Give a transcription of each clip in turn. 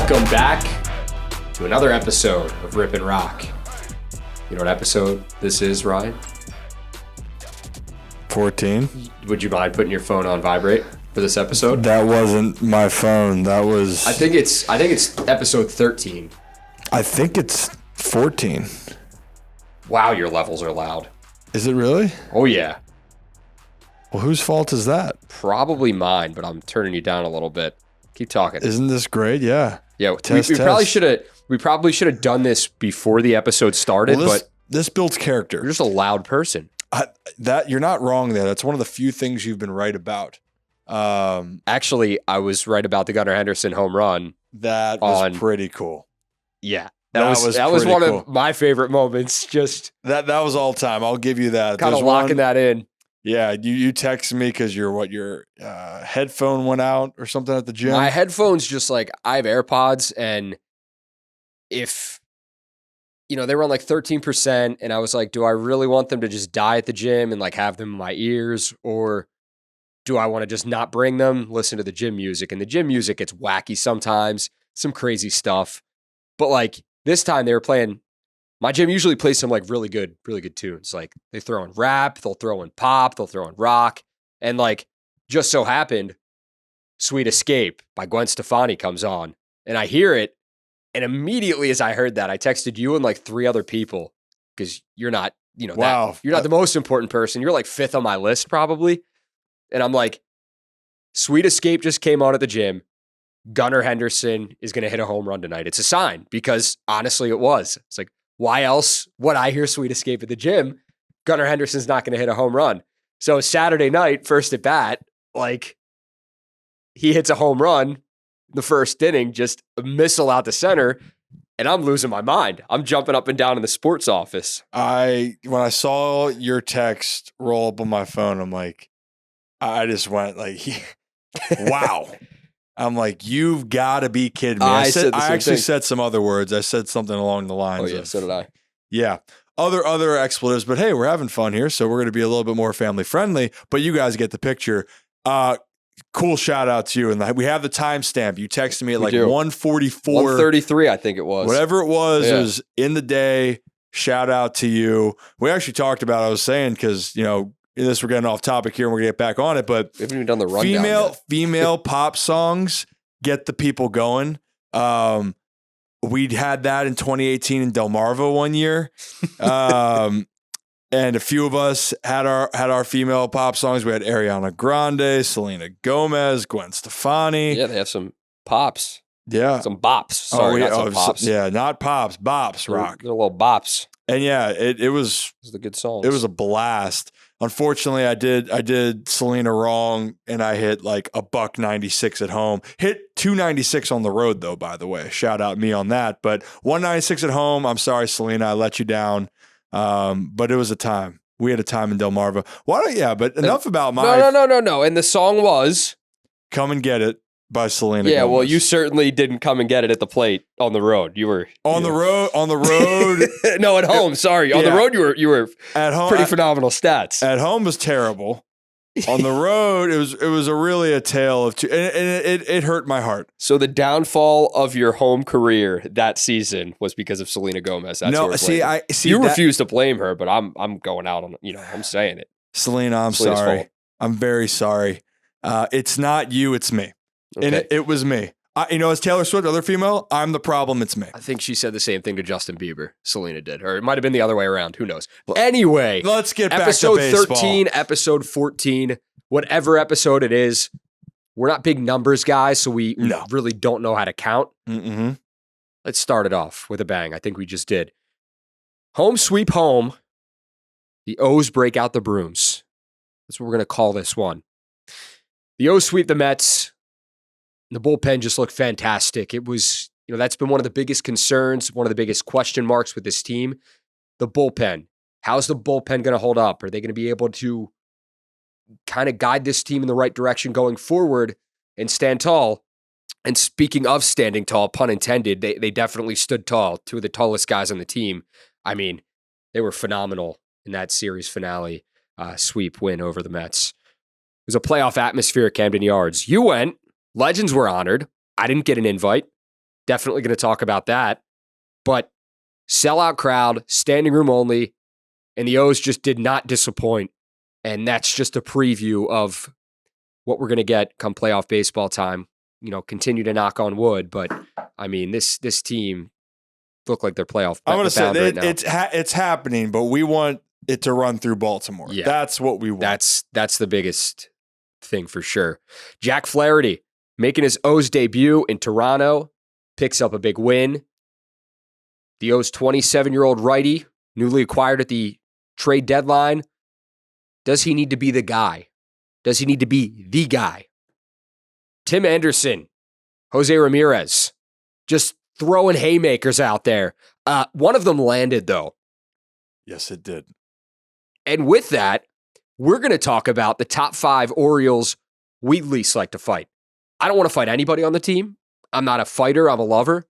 Welcome back to another episode of Rip and Roc. You know what episode this is, Ryan? 14. Would you mind putting your phone on vibrate for this episode? That wasn't my phone. That was... I think it's episode 13. I think it's 14. Wow, your levels are loud. Is it really? Oh, yeah. Well, whose fault is that? Probably mine, but I'm turning you down a little bit. Keep talking. Isn't this great? Yeah. Yeah, we probably should have done this before the episode started, but this builds character. you're just a loud person. You're not wrong there. That's one of the few things you've been right about. Actually, I was right about the Gunnar Henderson home run. That was pretty cool. Yeah. That was one cool. of my favorite moments. Just that was all time. I'll give you that. kind of locking that in. Yeah, you texted me because your headphone went out or something at the gym. My headphones just I have AirPods, and if they run 13%, and I was like, do I really want them to just die at the gym and have them in my ears, or do I want to just not bring them, listen to the gym music? And the gym music gets wacky sometimes, some crazy stuff. But this time they were playing. My gym usually plays some really good tunes. They throw in rap, they'll throw in pop, they'll throw in rock. And just so happened, Sweet Escape by Gwen Stefani comes on. And I hear it. And immediately as I heard that, I texted you and 3 other people, because you're not, wow. You're not the most important person. You're 5th on my list probably. And I'm like, Sweet Escape just came on at the gym. Gunnar Henderson is going to hit a home run tonight. It's a sign, because honestly it was. It's why else would I hear Sweet Escape at the gym? Gunnar Henderson's not going to hit a home run. So Saturday night, first at bat, he hits a home run, the first inning, just a missile out the center, and I'm losing my mind. I'm jumping up and down in the sports office. When I saw your text roll up on my phone, I'm like, I just went wow. I'm like, you've got to be kidding me. I actually said some other words. I said something along the lines of, so did I. Yeah. Other expletives, but hey, we're having fun here, so we're going to be a little bit more family friendly, but you guys get the picture. Cool shout out to you. And we have the timestamp. You texted me at 1:44. 1:33, I think it was. Whatever it was, It was in the day. Shout out to you. We actually talked about, I was saying, because, this we're getting off topic here and we're going to get back on it, but we haven't even done the rundown female pop songs get the people going. We'd had that in 2018 in Delmarva one year. And a few of us had our female pop songs. We had Ariana Grande, Selena Gomez, Gwen Stefani. Yeah, they have some pops. Yeah. Some bops. Sorry, not some pops. Yeah, not pops, bops, Rock. They're little bops. And yeah, it was a good song. It was a blast. Unfortunately, I did Selena wrong, and I hit a $196 at home. Hit 296 on the road, though, by the way. Shout out me on that. But 196 at home. I'm sorry, Selena, I let you down. But it was a time. We had a time in Delmarva. But enough about my... No. And the song was... Come and Get It by Selena Yeah, Gomez. well, you certainly didn't come and get it at the plate on the road. You were... On the road. No, at home. Sorry. On the road, you were at home. Pretty phenomenal stats. At home was terrible. On the road, it was really a tale of two, and it hurt my heart. So the downfall of your home career that season was because of Selena Gomez. That's you refuse to blame her, but I'm going out on I'm saying it. Selena, I'm Selena's sorry. fault. I'm very sorry. It's not you, it's me, okay. And it was me. As Taylor Swift, other female, I'm the problem. It's me. I think she said the same thing to Justin Bieber. Selena did, or it might have been the other way around. Who knows? Anyway, let's get back to episode baseball. 13, episode 14, whatever episode it is. We're not big numbers guys, so we really don't know how to count. Mm-hmm. Let's start it off with a bang. I think we just did. Home sweep home. The O's break out the brooms. That's what we're going to call this one. The O's sweep the Mets. The bullpen just looked fantastic. It was, that's been one of the biggest concerns, one of the biggest question marks with this team. The bullpen. How's the bullpen going to hold up? Are they going to be able to kind of guide this team in the right direction going forward and stand tall? And speaking of standing tall, pun intended, they definitely stood tall. 2 of the tallest guys on the team. I mean, they were phenomenal in that series finale sweep win over the Mets. It was a playoff atmosphere at Camden Yards. You went. Legends were honored. I didn't get an invite. Definitely going to talk about that. But sellout crowd, standing room only, and the O's just did not disappoint. And that's just a preview of what we're going to get come playoff baseball time. Continue to knock on wood, but I mean, this team look like they're playoff. I'm going to say right now. It's happening, but we want it to run through Baltimore. Yeah, that's what we want. That's the biggest thing for sure. Jack Flaherty making his O's debut in Toronto, picks up a big win. The O's 27-year-old righty, newly acquired at the trade deadline. Does he need to be the guy? Does he need to be the guy? Tim Anderson, Jose Ramirez, just throwing haymakers out there. One of them landed, though. Yes, it did. And with that, we're going to talk about the top 5 Orioles we least like to fight. I don't want to fight anybody on the team. I'm not a fighter. I'm a lover.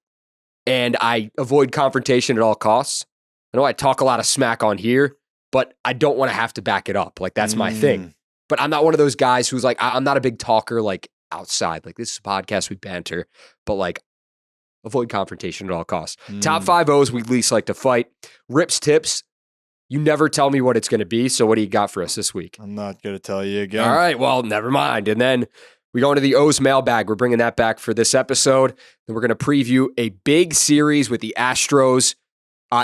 And I avoid confrontation at all costs. I know I talk a lot of smack on here, but I don't want to have to back it up. Like, that's my thing. But I'm not one of those guys who's like, I'm not a big talker, like, outside. Like, this is a podcast, we banter. But, like, avoid confrontation at all costs. Top 5 O's we least like to fight. Rip's tips. You never tell me what it's going to be. So what do you got for us this week? I'm not going to tell you again. All right. Well, never mind. And then we go into the O's mailbag. We're bringing that back for this episode. Then we're going to preview a big series with the Astros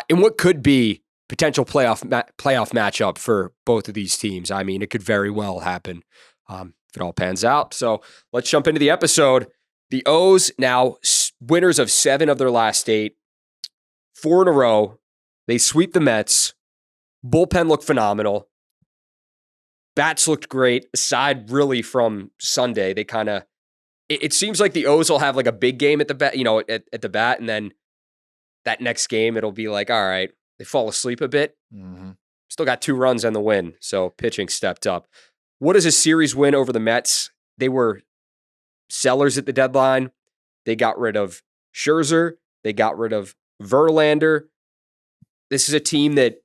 in what could be potential playoff matchup for both of these teams. I mean, it could very well happen if it all pans out. So let's jump into the episode. The O's now winners of 7 of their last 8, 4 in a row. They sweep the Mets. Bullpen looked phenomenal. Bats looked great, aside really from Sunday. They kind of, it seems like the O's will have like a big game at the bat, at the bat, and then that next game it'll be like, all right, they fall asleep a bit. Still got 2 runs and the win, so pitching stepped up. What is a series win over the Mets? They were sellers at the deadline. They got rid of Scherzer. They got rid of Verlander. This is a team that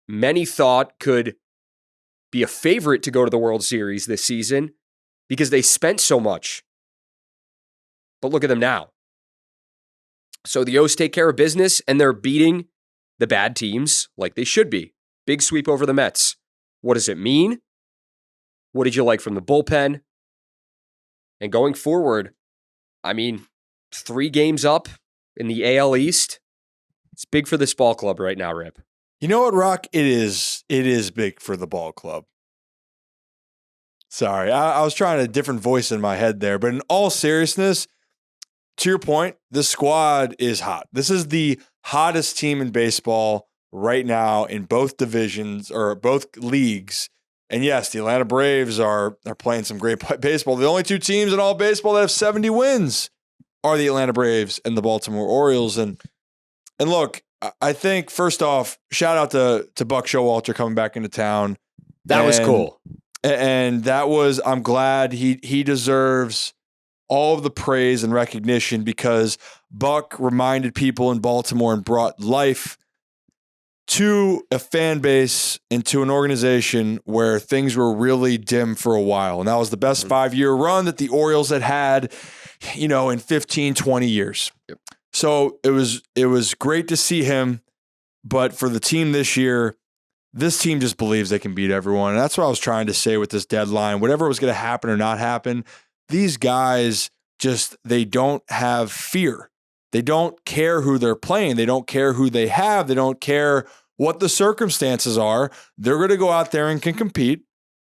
many thought could be a favorite to go to the World Series this season because they spent so much. But look at them now. So the O's take care of business and they're beating the bad teams like they should be. Big sweep over the Mets. What does it mean? What did you like from the bullpen? And going forward, I mean, 3 games up in the AL East. It's big for this ball club right now, Rip. You know what, Rock? It is big for the ball club. Sorry, I was trying a different voice in my head there. But in all seriousness, to your point, this squad is hot. This is the hottest team in baseball right now in both divisions or both leagues. And yes, the Atlanta Braves are playing some great baseball. The only 2 teams in all baseball that have 70 wins are the Atlanta Braves and the Baltimore Orioles. And look, I think, first off, shout out to Buck Showalter coming back into town. That was cool. And I'm glad he deserves all of the praise and recognition because Buck reminded people in Baltimore and brought life to a fan base and to an organization where things were really dim for a while. And that was the best 5-year run that the Orioles had, in 15, 20 years. Yep. So it was great to see him, but for the team this year, this team just believes they can beat everyone. And that's what I was trying to say with this deadline. Whatever was going to happen or not happen, these guys they don't have fear. They don't care who they're playing. They don't care who they have. They don't care what the circumstances are. They're going to go out there and can compete.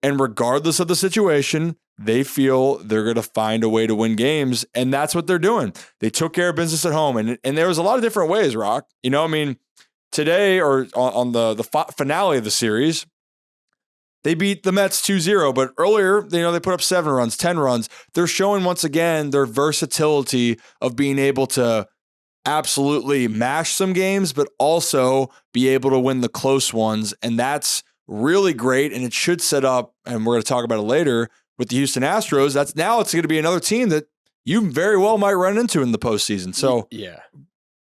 And regardless of the situation, they feel they're going to find a way to win games. And that's what they're doing. They took care of business at home. And there was a lot of different ways, Rock. Today or on the finale of the series, they beat the Mets 2-0. But earlier, they put up 7 runs, 10 runs. They're showing once again their versatility of being able to absolutely mash some games, but also be able to win the close ones. And that's really great. And it should set up, and we're going to talk about it later, with the Houston Astros. It's going to be another team that you very well might run into in the postseason. So yeah,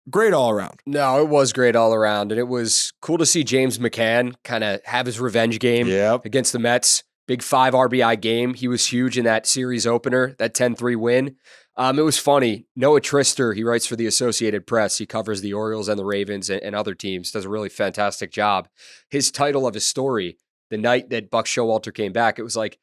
great all around. No, it was great all around. And it was cool to see James McCann kind of have his revenge game against the Mets. Big 5 RBI game. He was huge in that series opener, that 10-3 win. It was funny. Noah Trister, he writes for the Associated Press. He covers the Orioles and the Ravens and other teams, does a really fantastic job. His title of his story, the night that Buck Showalter came back, it was like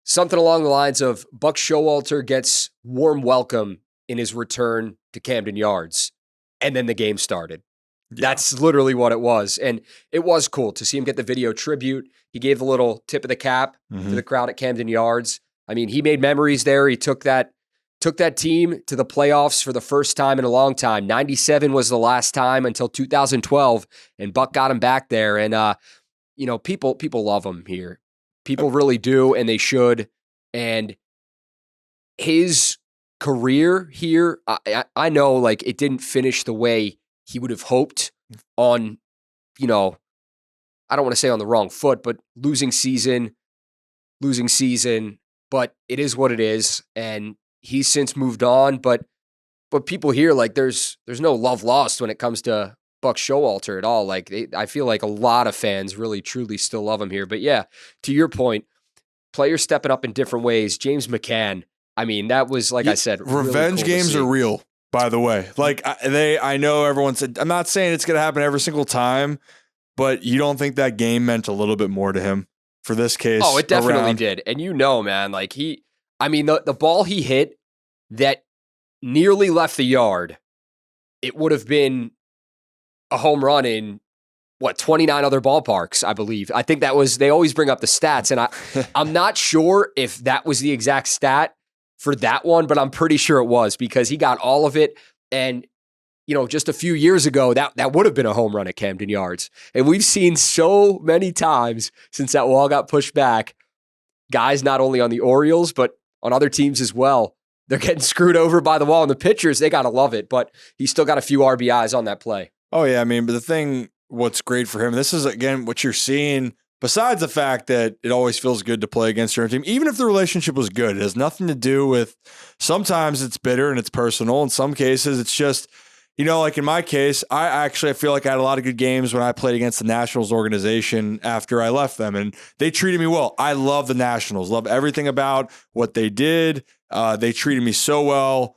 something along the lines of Buck Showalter gets warm welcome in his return to Camden Yards. And then the game started. Yeah. That's literally what it was. And it was cool to see him get the video tribute. He gave a little tip of the cap to the crowd at Camden Yards. I mean, he made memories there. He took that team to the playoffs for the first time in a long time. 97 was the last time until 2012, and Buck got him back there. And, people love him here. People really do, and they should. And his career here, I know, like, it didn't finish the way he would have hoped on, I don't want to say on the wrong foot, but losing season, but it is what it is. And he's since moved on, but people here, like, there's no love lost when it comes to Buck Showalter at all. Like, I feel like a lot of fans really, truly still love him here. But yeah, to your point, players stepping up in different ways. James McCann, I mean, that was, like I said, revenge really cool games are real, by the way. Like, I know everyone said, I'm not saying it's going to happen every single time, but you don't think that game meant a little bit more to him for this case? Oh, it definitely did. And man, like, the ball he hit that nearly left the yard, it would have been a home run in 29 other ballparks, I believe. I think they always bring up the stats, and I'm not sure if that was the exact stat for that one, but I'm pretty sure it was, because he got all of it. And, just a few years ago, that would have been a home run at Camden Yards. And we've seen so many times since that wall got pushed back, guys not only on the Orioles, but on other teams as well, they're getting screwed over by the wall. And the pitchers, they got to love it, but he still got a few RBIs on that play. Oh, yeah. I mean, but what's great for him, this is, again, what you're seeing, besides the fact that it always feels good to play against your own team, even if the relationship was good, it has nothing to do with, sometimes it's bitter and it's personal. In some cases, it's just, like in my case, I feel like I had a lot of good games when I played against the Nationals organization after I left them, and they treated me well. I love the Nationals, love everything about what they did. They treated me so well.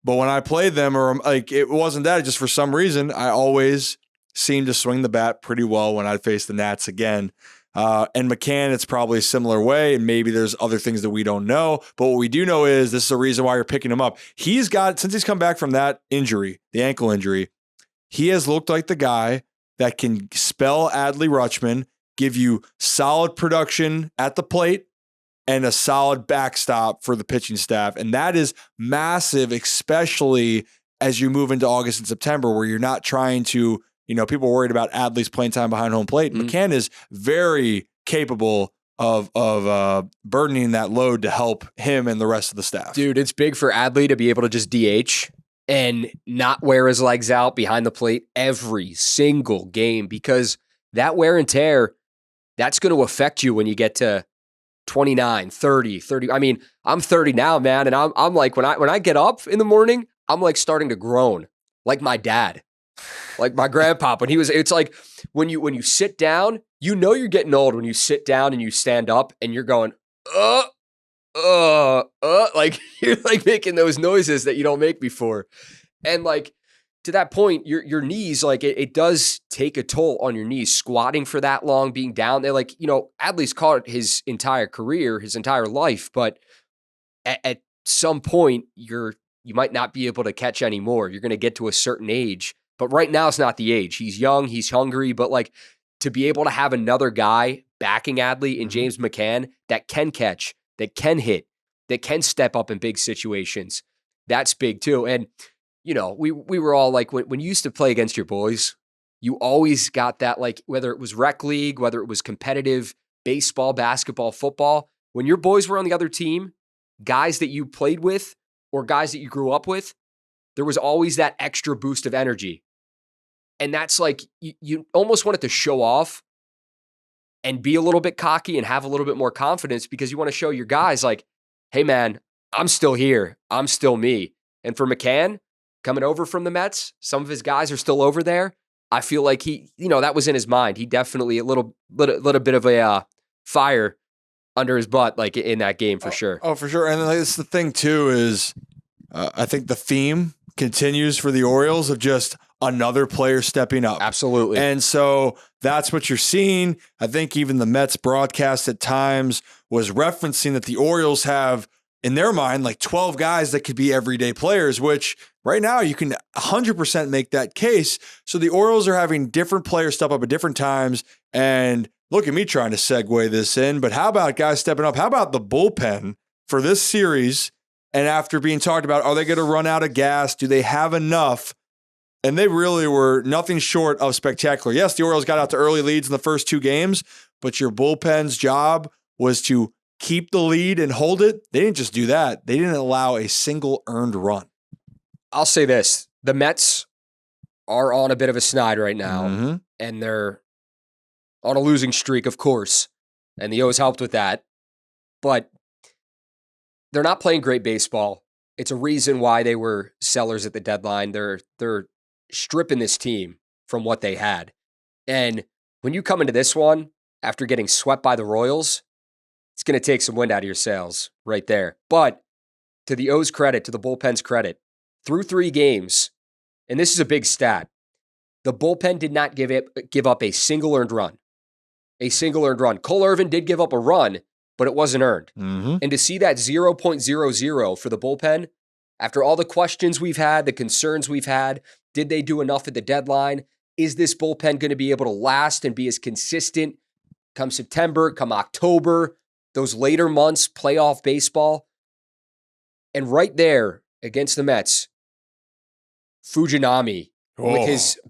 But when I played them, or like, it wasn't that, just for some reason, I always seemed to swing the bat pretty well when I faced the Nats again. And McCann, it's probably a similar way, and maybe there's other things that we don't know. But what we do know is this is the reason why you're picking him up. Since he's come back from that injury, the ankle injury, he has looked like the guy that can spell Adley Rutschman, give you solid production at the plate, and a solid backstop for the pitching staff. And that is massive, especially as you move into August and September, where you're not trying to, people are worried about Adley's playing time behind home plate. McCann is very capable of burdening that load to help him and the rest of the staff. Dude, it's big for Adley to be able to just DH and not wear his legs out behind the plate every single game, because that wear and tear, that's going to affect you when you get to 29, 30. I mean, I'm 30 now, man. And I'm like, when I get up in the morning, I'm like starting to groan like my dad, like my grandpa. When it's like when you sit down, you're getting old when you sit down and you stand up and you're going, like you're like making those noises that you don't make before. And like, to that point, your knees, like it does take a toll on your knees, squatting for that long, being down there. Like, Adley's caught his entire career, his entire life, but at some point you might not be able to catch anymore. You're going to get to a certain age, but right now it's not the age. He's young, he's hungry, but like to be able to have another guy backing Adley and James McCann that can catch, that can hit, that can step up in big situations, that's big too. And we were all like, when you used to play against your boys, you always got that, like, whether it was rec league, whether it was competitive baseball, basketball, football, when your boys were on the other team, guys that you played with or guys that you grew up with, there was always that extra boost of energy. And that's like, you almost wanted to show off and be a little bit cocky and have a little bit more confidence, because you want to show your guys like, hey man, I'm still here. I'm still me. And for McCann, coming over from the Mets, some of his guys are still over there. I feel like he, that was in his mind. He definitely a little bit of a fire under his butt, like in that game for sure. Oh, for sure. And it's the thing too is I think the theme continues for the Orioles of just another player stepping up. Absolutely. And so that's what you're seeing. I think even the Mets broadcast at times was referencing that the Orioles have, in their mind, like 12 guys that could be everyday players, which right now you can 100% make that case. So the Orioles are having different players step up at different times. And look at me trying to segue this in, but how about guys stepping up? How about the bullpen for this series? And after being talked about, are they going to run out of gas? Do they have enough? And they really were nothing short of spectacular. Yes, the Orioles got out to early leads in the first 2 games, but your bullpen's job was to keep the lead and hold it. They didn't just do that. They didn't allow a single earned run. I'll say this. The Mets are on a bit of a snide right now, and they're on a losing streak, of course, and the O's helped with that. But they're not playing great baseball. It's a reason why they were sellers at the deadline. They're stripping this team from what they had. And when you come into this one after getting swept by the Royals, it's going to take some wind out of your sails right there. But to the O's credit, to the bullpen's credit, through 3 games, and this is a big stat, the bullpen did not give up a single earned run. A single earned run. Cole Irvin did give up a run, but it wasn't earned. And to see that 0.00 for the bullpen, after all the questions we've had, the concerns we've had, did they do enough at the deadline? Is this bullpen going to be able to last and be as consistent come September, come October, those later months, playoff baseball? And right there against the Mets, Fujinami with his,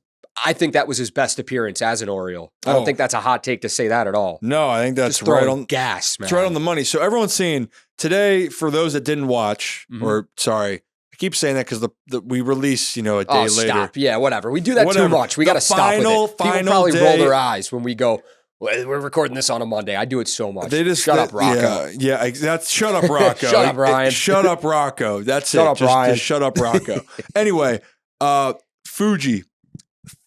I think that was his best appearance as an Oriole. I don't think that's a hot take to say that at all. No, I think that's just right on gas, man. It's right on the money. So everyone's seeing today, for those that didn't watch, or sorry, I keep saying that because we release, a day later. Stop. Yeah, whatever. We do that too much. We got to stop with it. People probably roll their eyes when we go, we're recording this on a Monday. I do it so much. Shut up, Rocco. Yeah, that's shut up, Rocco. Shut up, Ryan. Shut up, Rocco. That's shut it. Up, Ryan. Just shut up, Rocco. Anyway, Fuji,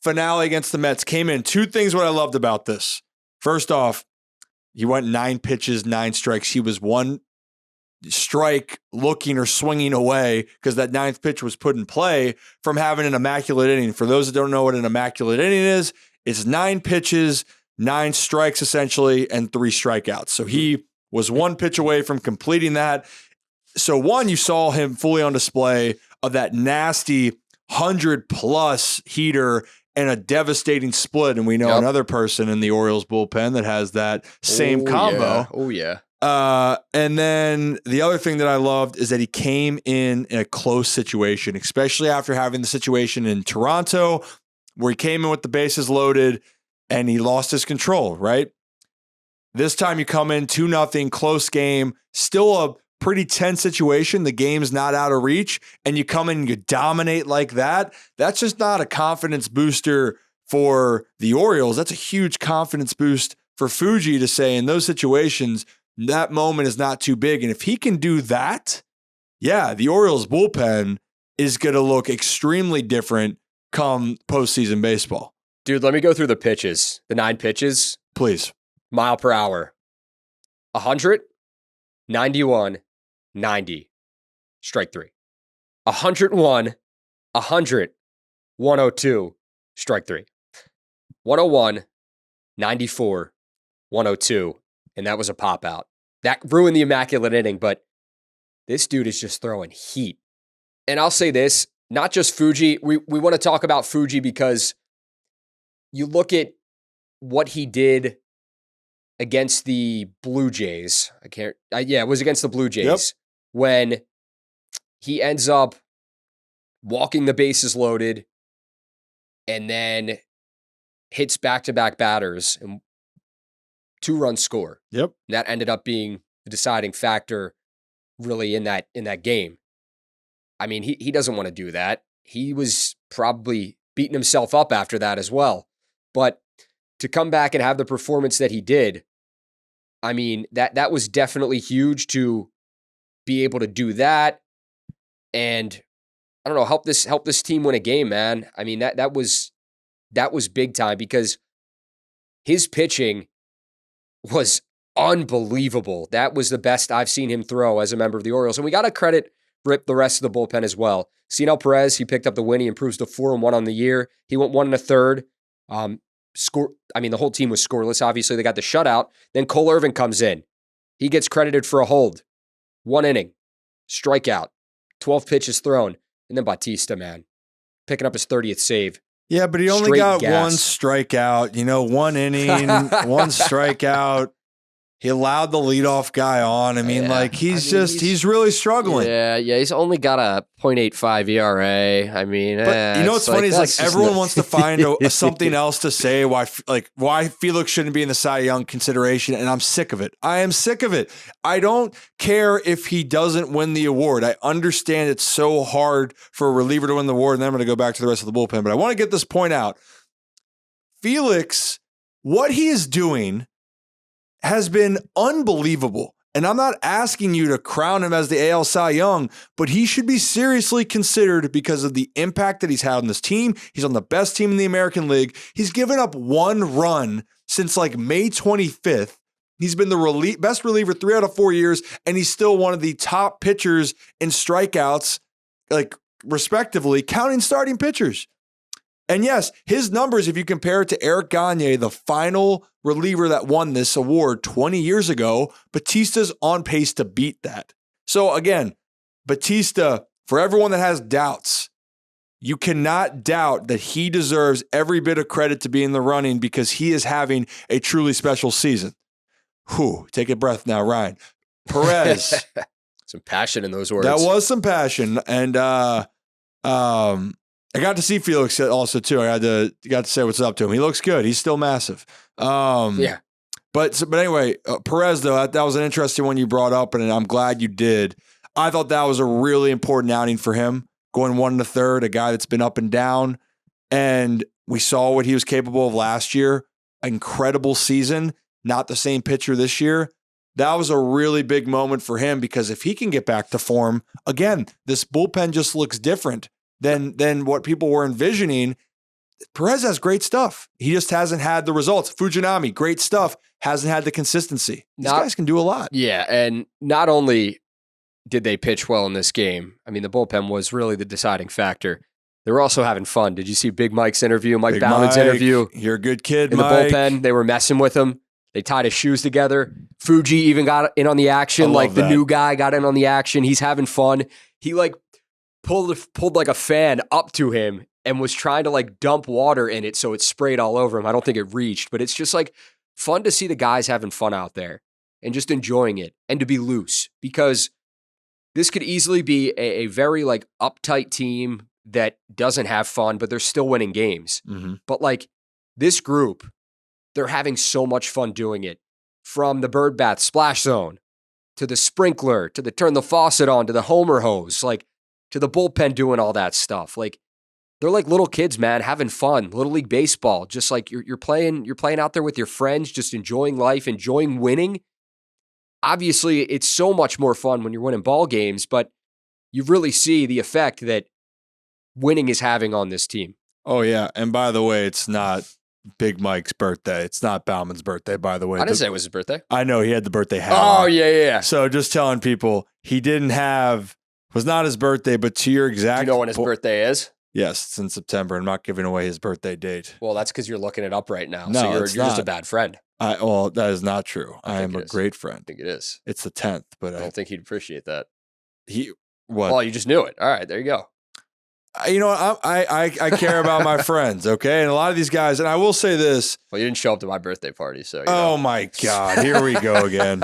finale against the Mets, came in. 2 things what I loved about this. First off, he went 9 pitches, 9 strikes. He was 1 strike looking or swinging away because that 9th pitch was put in play from having an immaculate inning. For those that don't know what an immaculate inning is, it's 9 pitches, 9 strikes essentially, and 3 strikeouts. So he was 1 pitch away from completing that. So one, you saw him fully on display of that nasty 100+ heater and a devastating split. And we know another person in the Orioles bullpen that has that same combo. Yeah. Oh, yeah. And then the other thing that I loved is that he came in a close situation, especially after having the situation in Toronto where he came in with the bases loaded and he lost his control, right? This time you come in 2-0, close game, still a pretty tense situation. The game's not out of reach, and you come in and you dominate like that. That's just not a confidence booster for the Orioles. That's a huge confidence boost for Fuji to say in those situations, that moment is not too big. And if he can do that, yeah, the Orioles bullpen is going to look extremely different come postseason baseball. Dude, let me go through the pitches. The 9 pitches. Please. Mile per hour. 100, 91, 90. Strike 3. 101, 100, 102. Strike 3. 101, 94, 102. And that was a pop out. That ruined the immaculate inning, but this dude is just throwing heat. And I'll say this, not just Fuji. We want to talk about Fuji because you look at what he did against the Blue Jays. It was against the Blue Jays when he ends up walking the bases loaded and then hits back-to-back batters and 2-run score. Yep. That ended up being the deciding factor really in that game. I mean, he doesn't want to do that. He was probably beating himself up after that as well. But to come back and have the performance that he did, I mean, that was definitely huge to be able to do that. And I don't know, help this team win a game, man. I mean, that was big time because his pitching was unbelievable. That was the best I've seen him throw as a member of the Orioles. And we got to credit Rip the rest of the bullpen as well. Cionel Perez, he picked up the win. He improves to 4-1 on the year. He went 1 1/3. The whole team was scoreless. Obviously, they got the shutout. Then Cole Irvin comes in. He gets credited for a hold. 1 inning. Strikeout. 12 pitches thrown. And then Bautista, man, picking up his 30th save. Yeah, but he only Straight got gas. one strikeout, 1 inning, 1 strikeout. He allowed the leadoff guy on. He's really struggling. Yeah, he's only got a .85 ERA. But you know what's funny is everyone wants to find something else to say why Felix shouldn't be in the Cy Young consideration, and I'm sick of it. I am sick of it. I don't care if he doesn't win the award. I understand it's so hard for a reliever to win the award, and then I'm going to go back to the rest of the bullpen. But I want to get this point out. Felix, what he is doing has been unbelievable. And I'm not asking you to crown him as the AL Cy Young, but he should be seriously considered because of the impact that he's had on this team. He's on the best team in the American League. He's given up 1 run since May 25th. He's been the best reliever 3 out of 4 years, and he's still one of the top pitchers in strikeouts, respectively, counting starting pitchers. And yes, his numbers, if you compare it to Eric Gagne, the final reliever that won this award 20 years ago, Batista's on pace to beat that. So again, Batista, for everyone that has doubts, you cannot doubt that he deserves every bit of credit to be in the running because he is having a truly special season. Whew, take a breath now, Ryan. Perez. Some passion in those words. That was some passion. And I got to see Felix also too. I got to say what's up to him. He looks good. He's still massive. Yeah. But anyway, Perez though, that was an interesting one you brought up, and I'm glad you did. I thought that was a really important outing for him, going 1 1/3, a guy that's been up and down, and we saw what he was capable of last year. Incredible season. Not the same pitcher this year. That was a really big moment for him because if he can get back to form, again, this bullpen just looks different than what people were envisioning. Perez has great stuff. He just hasn't had the results. Fujinami, great stuff, hasn't had the consistency. These guys can do a lot. Yeah, and not only did they pitch well in this game, the bullpen was really the deciding factor. They were also having fun. Did you see Big Mike's interview, Mike Bauman's interview? You're a good kid, in Mike. the bullpen, they were messing with him. They tied his shoes together. Fuji even got in on the action. The new guy got in on the action. He's having fun. He pulled like a fan up to him and was trying to dump water in it so it sprayed all over him. I don't think it reached, but it's just fun to see the guys having fun out there and just enjoying it and to be loose because this could easily be a very uptight team that doesn't have fun, but they're still winning games. Mm-hmm. But this group, they're having so much fun doing it, from the bird bath splash zone to the sprinkler to the turn the faucet on to the homer hose, to the bullpen doing all that stuff. They're like little kids, man, having fun. Little league baseball, just you're playing out there with your friends, just enjoying life, enjoying winning. Obviously, it's so much more fun when you're winning ball games, but you really see the effect that winning is having on this team. Oh yeah, and by the way, it's not Big Mike's birthday. It's not Bauman's birthday, by the way. I didn't say it was his birthday. I know he had the birthday hat. Oh, on. yeah. So just telling people was not his birthday, but to your exact. Do you know when his birthday is? Yes, it's in September. I'm not giving away his birthday date. Well, that's because you're looking it up right now. No, so you're it's just not. a bad friend. That is not true. I am a great friend. I think it is. It's the 10th, but I don't think he'd appreciate that. What? Oh, you just knew it. All right, there you go. You know what? I care about my friends, okay? And a lot of these guys, and I will say this. Well, you didn't show up to my birthday party, so. My God, here we go again.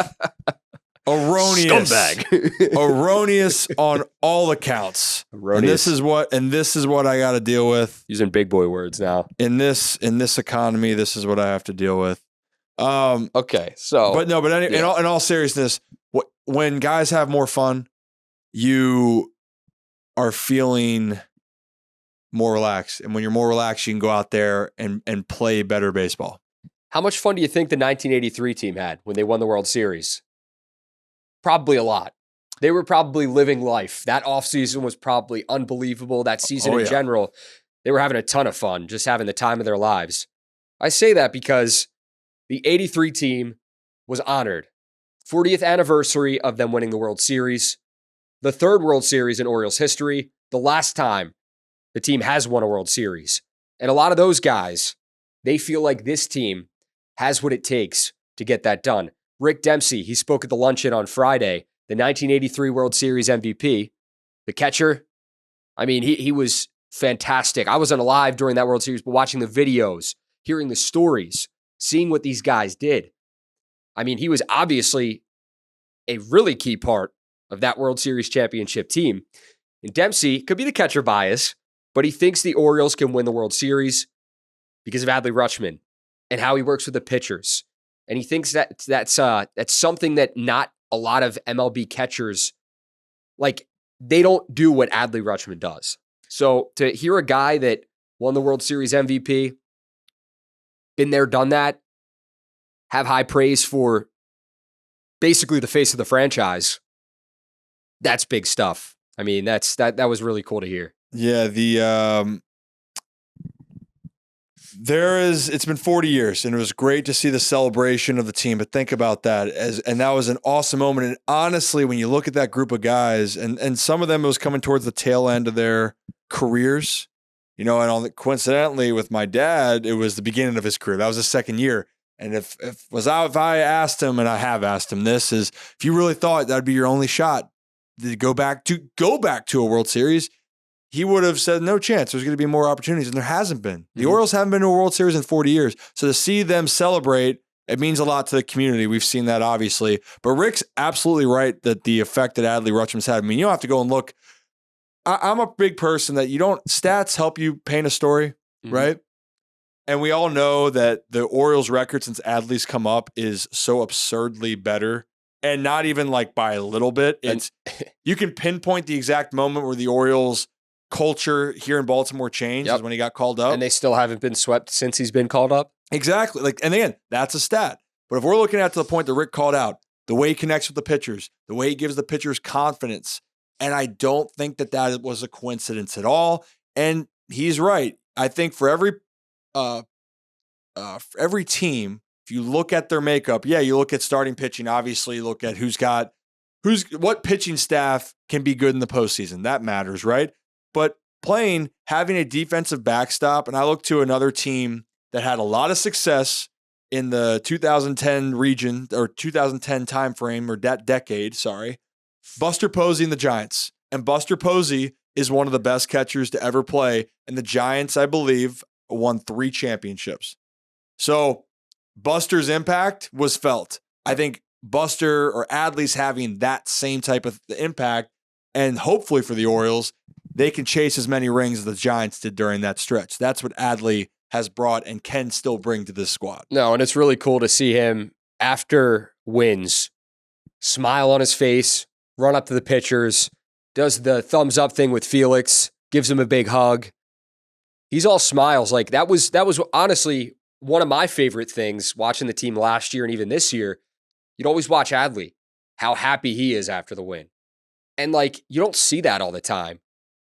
Erroneous. Scumbag. Erroneous on all accounts. Erroneous. And this is what I got to deal with. Using big boy words now. In this economy, this is what I have to deal with. Okay, so. But in all seriousness, when guys have more fun, you are feeling more relaxed. And when you're more relaxed, you can go out there and play better baseball. How much fun do you think the 1983 team had when they won the World Series? Probably a lot. They were probably living life. That offseason was probably unbelievable. That season in general, they were having a ton of fun, just having the time of their lives. I say that because the 83 team was honored. 40th anniversary of them winning the World Series, the third World Series in Orioles history, the last time the team has won a World Series. And a lot of those guys, they feel like this team has what it takes to get that done. Rick Dempsey, he spoke at the luncheon on Friday, the 1983 World Series MVP, the catcher. I mean, he was fantastic. I wasn't alive during that World Series, but watching the videos, hearing the stories, seeing what these guys did. I mean, he was obviously a really key part of that World Series championship team. And Dempsey could be the catcher bias, but he thinks the Orioles can win the World Series because of Adley Rutschman and how he works with the pitchers. And he thinks that that's something that not a lot of MLB catchers, like, they don't do what Adley Rutschman does. So to hear a guy that won the World Series MVP, been there, done that, have high praise for basically the face of the franchise, that's big stuff. I mean, that was really cool to hear. Yeah, it's been 40 years, and it was great to see the celebration of the team. But think about that, and that was an awesome moment. And honestly, when you look at that group of guys, and some of them, it was coming towards the tail end of their careers, and coincidentally with my dad, it was the beginning of his career. That was his second year. And if I asked him, and I have asked him this, is if you really thought that'd be your only shot to go back to a World Series, he would have said no chance. There's going to be more opportunities, and there hasn't been. The Orioles haven't been to a World Series in 40 years. So to see them celebrate, it means a lot to the community. We've seen that, obviously. But Rick's absolutely right that the effect that Adley Rutschman's had. I mean, you don't have to go and look. I'm a big person that stats help you paint a story, right? And we all know that the Orioles record since Adley's come up is so absurdly better. And not even like by a little bit. You can pinpoint the exact moment where the Orioles culture here in Baltimore changed is when he got called up. And they still haven't been swept since he's been called up. Exactly. And again, that's a stat. But if we're looking at to the point that Rick called out, the way he connects with the pitchers, the way he gives the pitchers confidence, and I don't think that was a coincidence at all. And he's right. I think for every team, if you look at their makeup, you look at starting pitching, obviously you look at what pitching staff can be good in the postseason. That matters, right? But having a defensive backstop, and I look to another team that had a lot of success in the 2010 region or 2010 timeframe or that decade, Buster Posey and the Giants. And Buster Posey is one of the best catchers to ever play. And the Giants, I believe, won 3 championships. So Buster's impact was felt. I think Buster or Adley's having that same type of impact. And hopefully for the Orioles, they can chase as many rings as the Giants did during that stretch. That's what Adley has brought and can still bring to this squad. No, and it's really cool to see him after wins, smile on his face, run up to the pitchers, does the thumbs up thing with Felix, gives him a big hug. He's all smiles. Like that was honestly one of my favorite things watching the team last year and even this year. You'd always watch Adley, how happy he is after the win. And like, you don't see that all the time.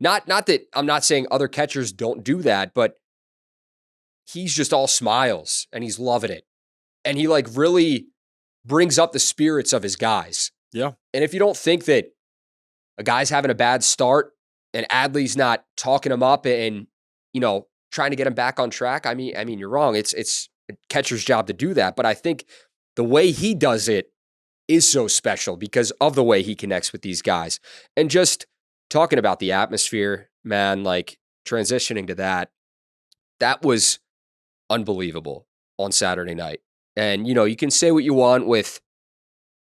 Not that I'm not saying other catchers don't do that, but he's just all smiles and he's loving it. And he like really brings up the spirits of his guys. Yeah. And if you don't think that a guy's having a bad start and Adley's not talking him up and, trying to get him back on track, I mean, you're wrong. It's a catcher's job to do that. But I think the way he does it is so special because of the way he connects with these guys. And just talking about the atmosphere, man, like transitioning to that was unbelievable on Saturday night. And, you can say what you want with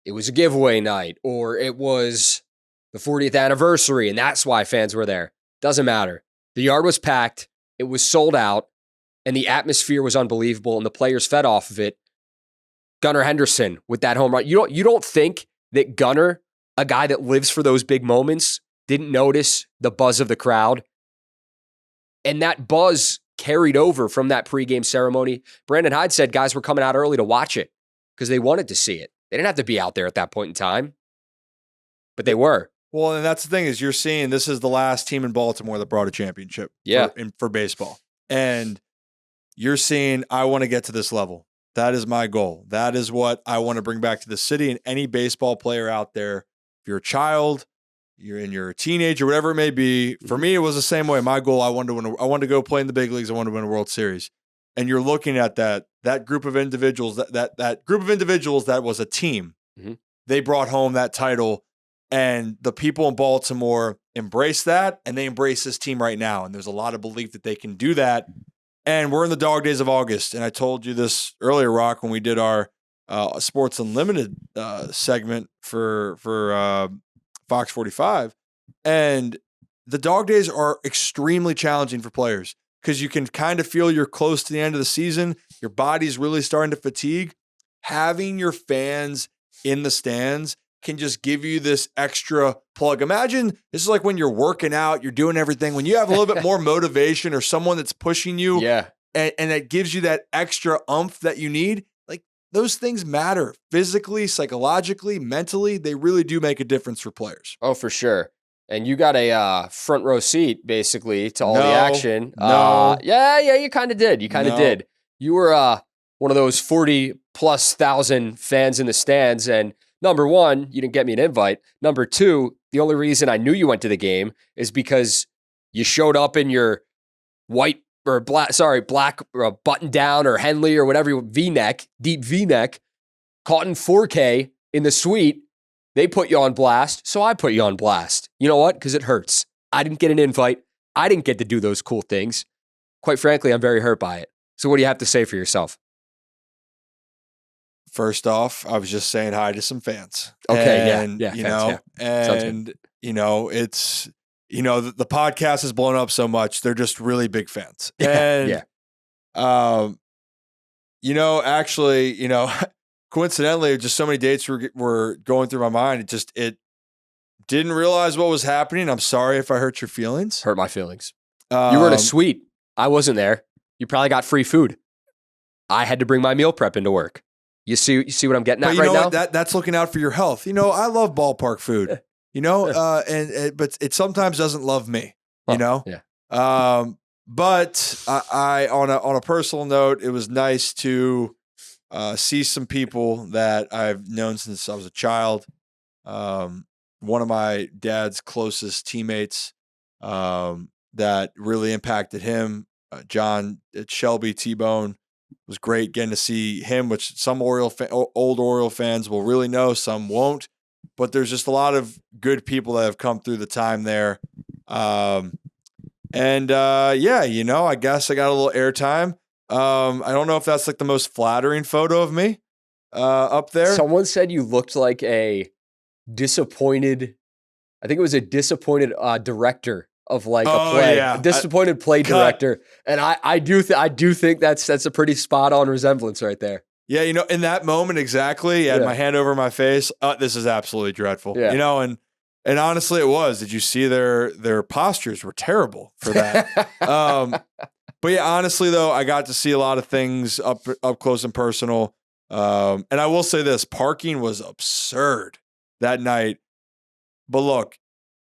it was a giveaway night or it was the 40th anniversary and that's why fans were there. Doesn't matter. The yard was packed. It was sold out and the atmosphere was unbelievable and the players fed off of it. Gunnar Henderson with that home run. You don't think that Gunnar, a guy that lives for those big moments, didn't notice the buzz of the crowd? And that buzz carried over from that pregame ceremony. Brandon Hyde said guys were coming out early to watch it because they wanted to see it. They didn't have to be out there at that point in time, but they were. Well, and that's the thing is you're seeing this is the last team in Baltimore that brought a championship for baseball. And you're seeing, I want to get to this level. That is my goal. That is what I want to bring back to the city. And any baseball player out there, if you're a child, you're a teenager, whatever it may be. For me, it was the same way. My goal, I wanted to go play in the big leagues. I wanted to win a World Series. And you're looking at that group of individuals, that group of individuals that was a team. Mm-hmm. They brought home that title, and the people in Baltimore embrace that, and they embrace this team right now. And there's a lot of belief that they can do that. And we're in the dog days of August. And I told you this earlier, Rock, when we did our Sports Unlimited segment for Fox 45. And the dog days are extremely challenging for players because you can kind of feel you're close to the end of the season. Your body's really starting to fatigue. Having your fans in the stands can just give you this extra plug. Imagine this is like when you're working out, you're doing everything. When you have a little bit more motivation or someone that's pushing you, Yeah. and it gives you that extra oomph that you need. Like those things matter physically, psychologically, mentally. They really do make a difference for players. Oh, for sure. And you got a front row seat basically to all the No. action. No. Yeah, you kind of did. You kind of No. did. You were one of those 40,000+ fans in the stands. And number one, you didn't get me an invite. Number two, the only reason I knew you went to the game is because you showed up in your white or black button down or Henley or whatever, V-neck, deep V-neck, caught in 4K in the suite. They put you on blast, so I put you on blast. You know what? Because it hurts. I didn't get an invite. I didn't get to do those cool things. Quite frankly, I'm very hurt by it. So what do you have to say for yourself? First off, I was just saying hi to some fans. Okay, and, yeah, you fans, know, yeah. Sounds and you know, it's the podcast has blown up so much. They're just really big fans. And actually, coincidentally, just so many dates were going through my mind. It didn't realize what was happening. I'm sorry if I hurt your feelings. Hurt my feelings. You were in a suite. I wasn't there. You probably got free food. I had to bring my meal prep into work. You see what I'm getting at right now? That's looking out for your health. I love ballpark food. But it sometimes doesn't love me. Yeah. But I on a personal note, it was nice to see some people that I've known since I was a child. One of my dad's closest teammates that really impacted him, John at Shelby T-Bone. It was great getting to see him, which some old Oriole fans will really know, some won't. But there's just a lot of good people that have come through the time there. I guess I got a little airtime. I don't know if that's like the most flattering photo of me up there. Someone said you looked like a disappointed, I think it was a disappointed director of like a play, yeah. a disappointed play director. And I do think that's a pretty spot on resemblance right there. Yeah, in that moment exactly, I had my hand over my face. This is absolutely dreadful. Yeah. And honestly, it was. Did you see their postures were terrible for that? But yeah, honestly though, I got to see a lot of things up close and personal. And I will say this: parking was absurd that night. But look,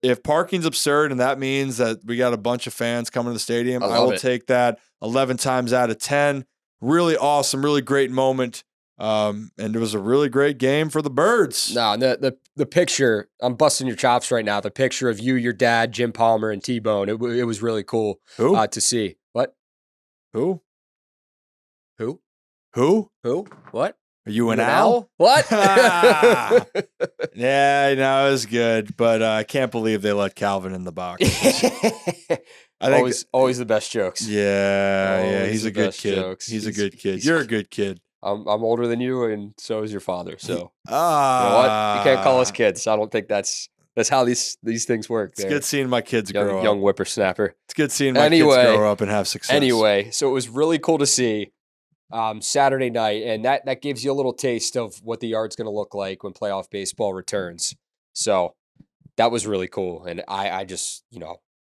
if parking's absurd and that means that we got a bunch of fans coming to the stadium, I will take that 11 times out of 10. Really awesome, really great moment. And it was a really great game for the Birds. No, the picture, I'm busting your chops right now. The picture of you, your dad, Jim Palmer, and T-Bone, it was really cool to see. What? Who? What? Are you an owl? What? Yeah, no, it was good, but I can't believe they let Calvin in the box. I think always the best jokes. Yeah, he's a good kid. Jokes. He's a good kid. You're a good kid. I'm older than you, and so is your father. So you know what? You can't call us kids. I don't think that's how these things work. It's good seeing my kids grow up. Young whippersnapper. It's good seeing my kids grow up and have success. Anyway, so it was really cool to see Saturday night, and that gives you a little taste of what the yard's going to look like when playoff baseball returns. So that was really cool, and I just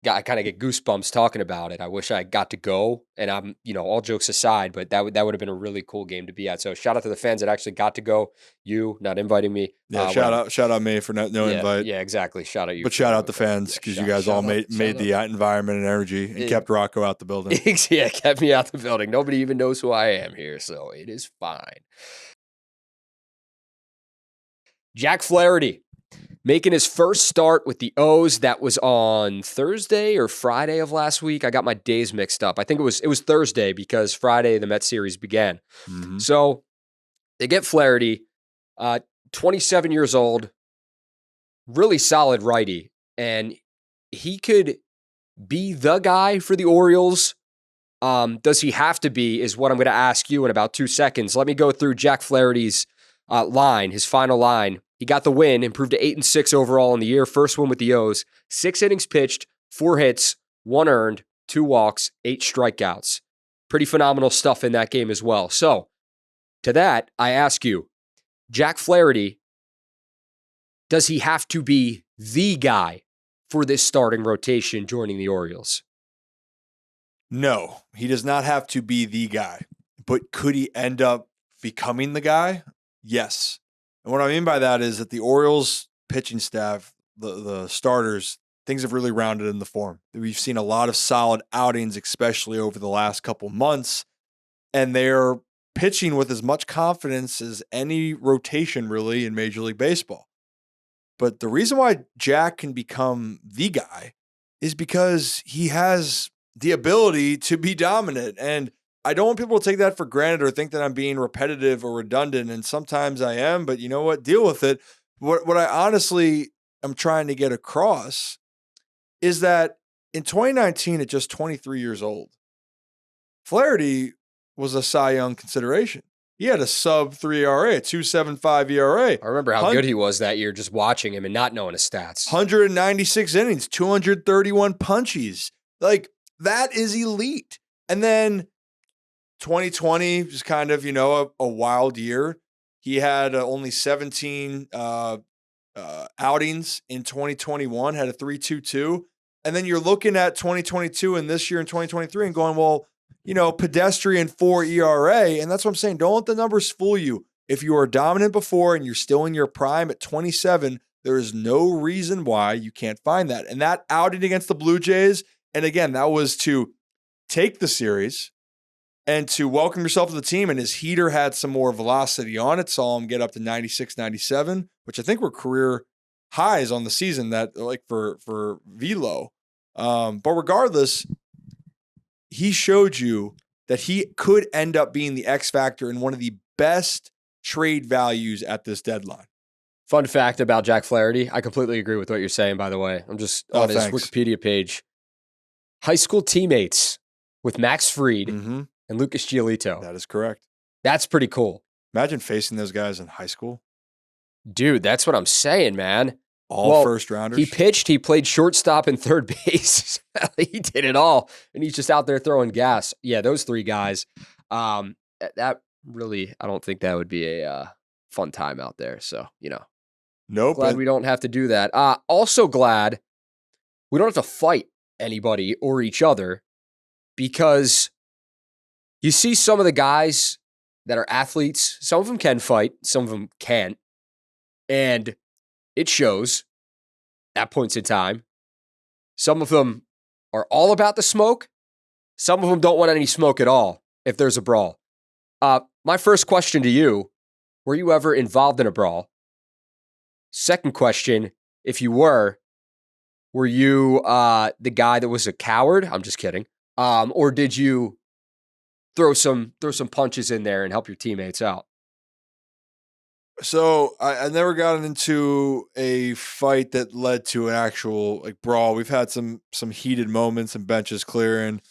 I kind of get goosebumps talking about it. I wish I got to go, and I'm, all jokes aside, but that would have been a really cool game to be at. So shout out to the fans that actually got to go. You not inviting me. Yeah, shout out me for no invite. Yeah, exactly. Shout out you. But shout out the fans because you guys all made the environment and energy and kept Rocco out the building. Yeah, kept me out the building. Nobody even knows who I am here, so it is fine. Jack Flaherty making his first start with the O's. That was on Thursday or Friday of last week. I got my days mixed up. I think it was Thursday because Friday the Mets series began. Mm-hmm. So they get Flaherty, 27 years old, really solid righty, and he could be the guy for the Orioles. Does he have to be is what I'm going to ask you in about 2 seconds. Let me go through Jack Flaherty's line, his final line. He got the win, improved to 8-6 overall in the year. First win with the O's. 6 innings pitched, 4 hits, 1 earned, 2 walks, 8 strikeouts. Pretty phenomenal stuff in that game as well. So, to that, I ask you, Jack Flaherty, does he have to be the guy for this starting rotation joining the Orioles? No, he does not have to be the guy. But could he end up becoming the guy? Yes. And what I mean by that is that the Orioles pitching staff, the starters, things have really rounded in the form. We've seen a lot of solid outings, especially over the last couple months, and they're pitching with as much confidence as any rotation really in Major League Baseball. But the reason why Jack can become the guy is because he has the ability to be dominant. And I don't want people to take that for granted or think that I'm being repetitive or redundant. And sometimes I am, but you know what? Deal with it. What I honestly am trying to get across is that in 2019, at just 23 years old, Flaherty was a Cy Young consideration. He had a sub-3 ERA, 2.75 ERA. I remember how good he was that year just watching him and not knowing his stats. 196 innings, 231 punchies. Like, that is elite. And then 2020 was kind of, a wild year. He had only 17 outings in 2021, had a 3.22. And then you're looking at 2022 and this year in 2023 and going, well, pedestrian 4 ERA. And that's what I'm saying. Don't let the numbers fool you. If you were dominant before and you're still in your prime at 27, there is no reason why you can't find that. And that outing against the Blue Jays, and again, that was to take the series and to welcome yourself to the team. And his heater had some more velocity on it. Saw him get up to 96, 97, which I think were career highs on the season that like for velo. But regardless, he showed you that he could end up being the X factor in one of the best trade values at this deadline. Fun fact about Jack Flaherty. I completely agree with what you're saying, by the way. I'm just on his Wikipedia page. High school teammates with Max Fried and Lucas Giolito. That is correct. That's pretty cool. Imagine facing those guys in high school. Dude, that's what I'm saying, man. All first rounders. He pitched, he played shortstop and third base. He did it all. And he's just out there throwing gas. Yeah, those 3 guys. That really, I don't think that would be a fun time out there. So, Nope. Glad we don't have to do that. Also glad we don't have to fight anybody or each other, because you see some of the guys that are athletes, some of them can fight, some of them can't. And it shows at points in time. Some of them are all about the smoke. Some of them don't want any smoke at all if there's a brawl. My first question to you, were you ever involved in a brawl? Second question, if you were you the guy that was a coward? I'm just kidding. Or did you throw some punches in there and help your teammates out? So I never gotten into a fight that led to an actual brawl. We've had some heated moments and benches clearing.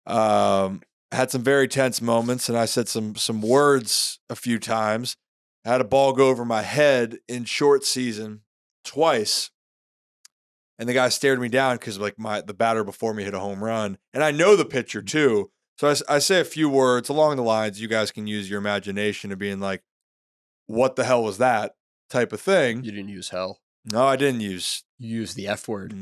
Had some very tense moments, and I said some words a few times. I had a ball go over my head in short season twice. And the guy stared me down because the batter before me hit a home run. And I know the pitcher too. So I say a few words along the lines. You guys can use your imagination of being like, what the hell was that type of thing. You didn't use hell. No, I didn't use. You used the F word.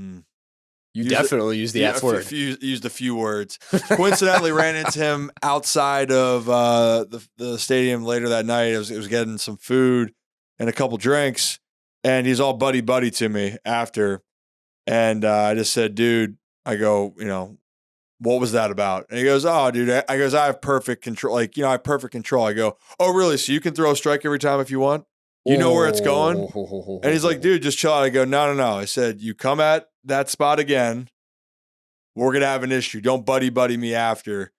You definitely used the F word. Used a few words. Coincidentally, ran into him outside of the stadium later that night. It was getting some food and a couple drinks, and he's all buddy to me after. And I just said, dude, I go, what was that about? And he goes, oh, dude, I have perfect control. Like, I have perfect control. I go, oh, really? So you can throw a strike every time if you want? You know where it's going? And he's like, dude, just chill out. I go, no. I said, you come at that spot again, we're going to have an issue. Don't buddy me after.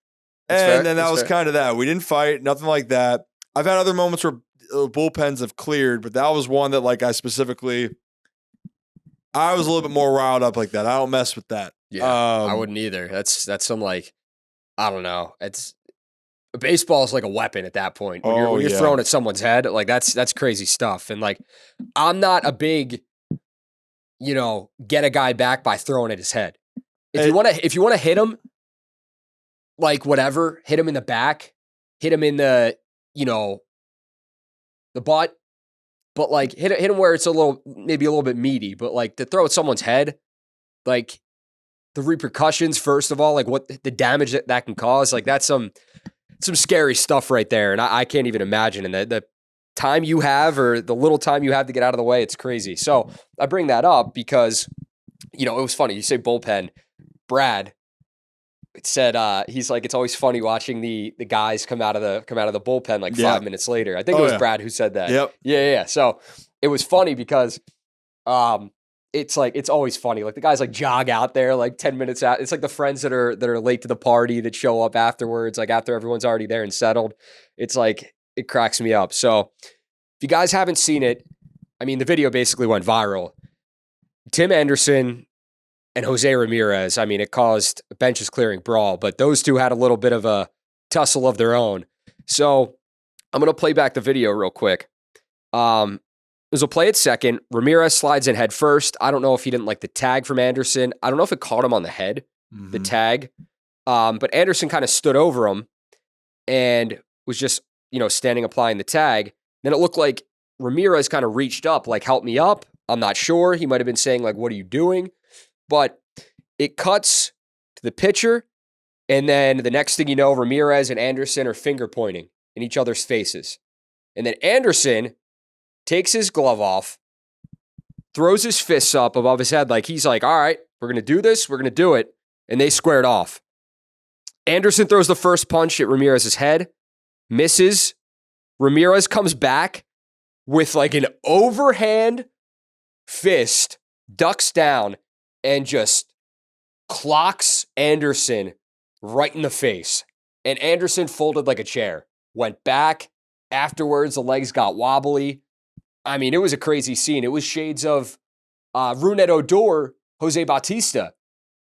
Then that was kind of that. We didn't fight, nothing like that. I've had other moments where bullpens have cleared, but that was one that like I was a little bit more riled up like that. I don't mess with that. Yeah, I wouldn't either. That's some like, I don't know. Baseball is like a weapon at that point. When you're throwing at someone's head, like that's crazy stuff. And like, I'm not a big, get a guy back by throwing at his head. If you want to hit him, like whatever, hit him in the back, hit him in the butt, but like hit him where it's maybe a little bit meaty. But like to throw at someone's head, like the repercussions, first of all, like what the damage that can cause, like that's some scary stuff right there. And I can't even imagine. And the time you have or the little time you have to get out of the way, it's crazy. So I bring that up because, it was funny. You say bullpen. Brad said he's like, it's always funny watching the guys come out of the bullpen like 5 minutes later. I think it was Brad who said that. Yep. Yeah. So it was funny because it's like, it's always funny. Like the guys like jog out there like 10 minutes out. It's like the friends that are late to the party that show up afterwards, like after everyone's already there and settled. It's like, it cracks me up. So if you guys haven't seen it, I mean, the video basically went viral. Tim Anderson and Jose Ramirez, I mean, it caused a benches clearing brawl, but those two had a little bit of a tussle of their own. So I'm going to play back the video real quick. There's a play at second. Ramirez slides in head first. I don't know if he didn't like the tag from Anderson. I don't know if it caught him on the head, the tag. But Anderson kind of stood over him and was just, standing applying the tag. Then it looked like Ramirez kind of reached up, like, help me up. I'm not sure. He might have been saying, like, what are you doing? But it cuts to the pitcher. And then the next thing you know, Ramirez and Anderson are finger pointing in each other's faces. And then Anderson takes his glove off, throws his fists up above his head like he's like, all right, we're going to do this. We're going to do it. And they squared off. Anderson throws the first punch at Ramirez's head, misses. Ramirez comes back with like an overhand fist, ducks down, and just clocks Anderson right in the face. And Anderson folded like a chair, went back. Afterwards, the legs got wobbly. I mean, it was a crazy scene. It was shades of Rougned Odor, Jose Bautista,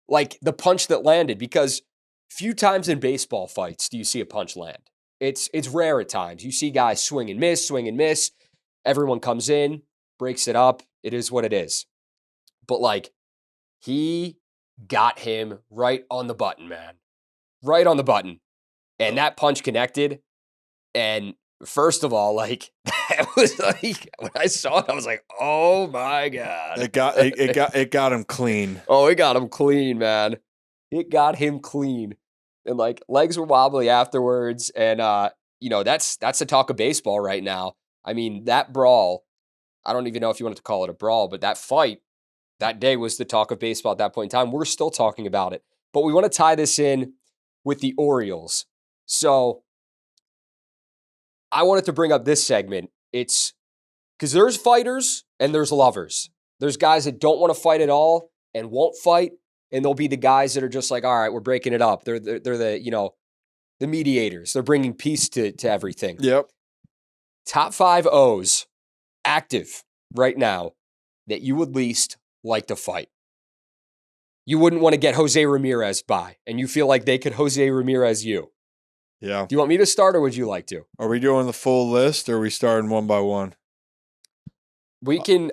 like the punch that landed, because few times in baseball fights do you see a punch land. It's rare at times. You see guys swing and miss. Everyone comes in, breaks it up. It is what it is. But like, he got him right on the button, man. Right on the button. And that punch connected. And first of all, like, that was like, when I saw it, I was like, oh my God. It got him clean. Oh, it got him clean, man. It got him clean. And like, legs were wobbly afterwards. And that's the talk of baseball right now. I mean, that brawl, I don't even know if you wanted to call it a brawl, but that fight that day was the talk of baseball at that point in time. We're still talking about it. But we want to tie this in with the Orioles. So I wanted to bring up this segment. It's because there's fighters and there's lovers. There's guys that don't want to fight at all and won't fight. And there'll be the guys that are just like, all right, we're breaking it up. They're the mediators. They're bringing peace to everything. Yep. Top 5 O's active right now that you would least like to fight. You wouldn't want to get Jose Ramirez by, and you feel like they could Jose Ramirez you. Yeah. Do you want me to start, or would you like to? Are we doing the full list, or are we starting one by one?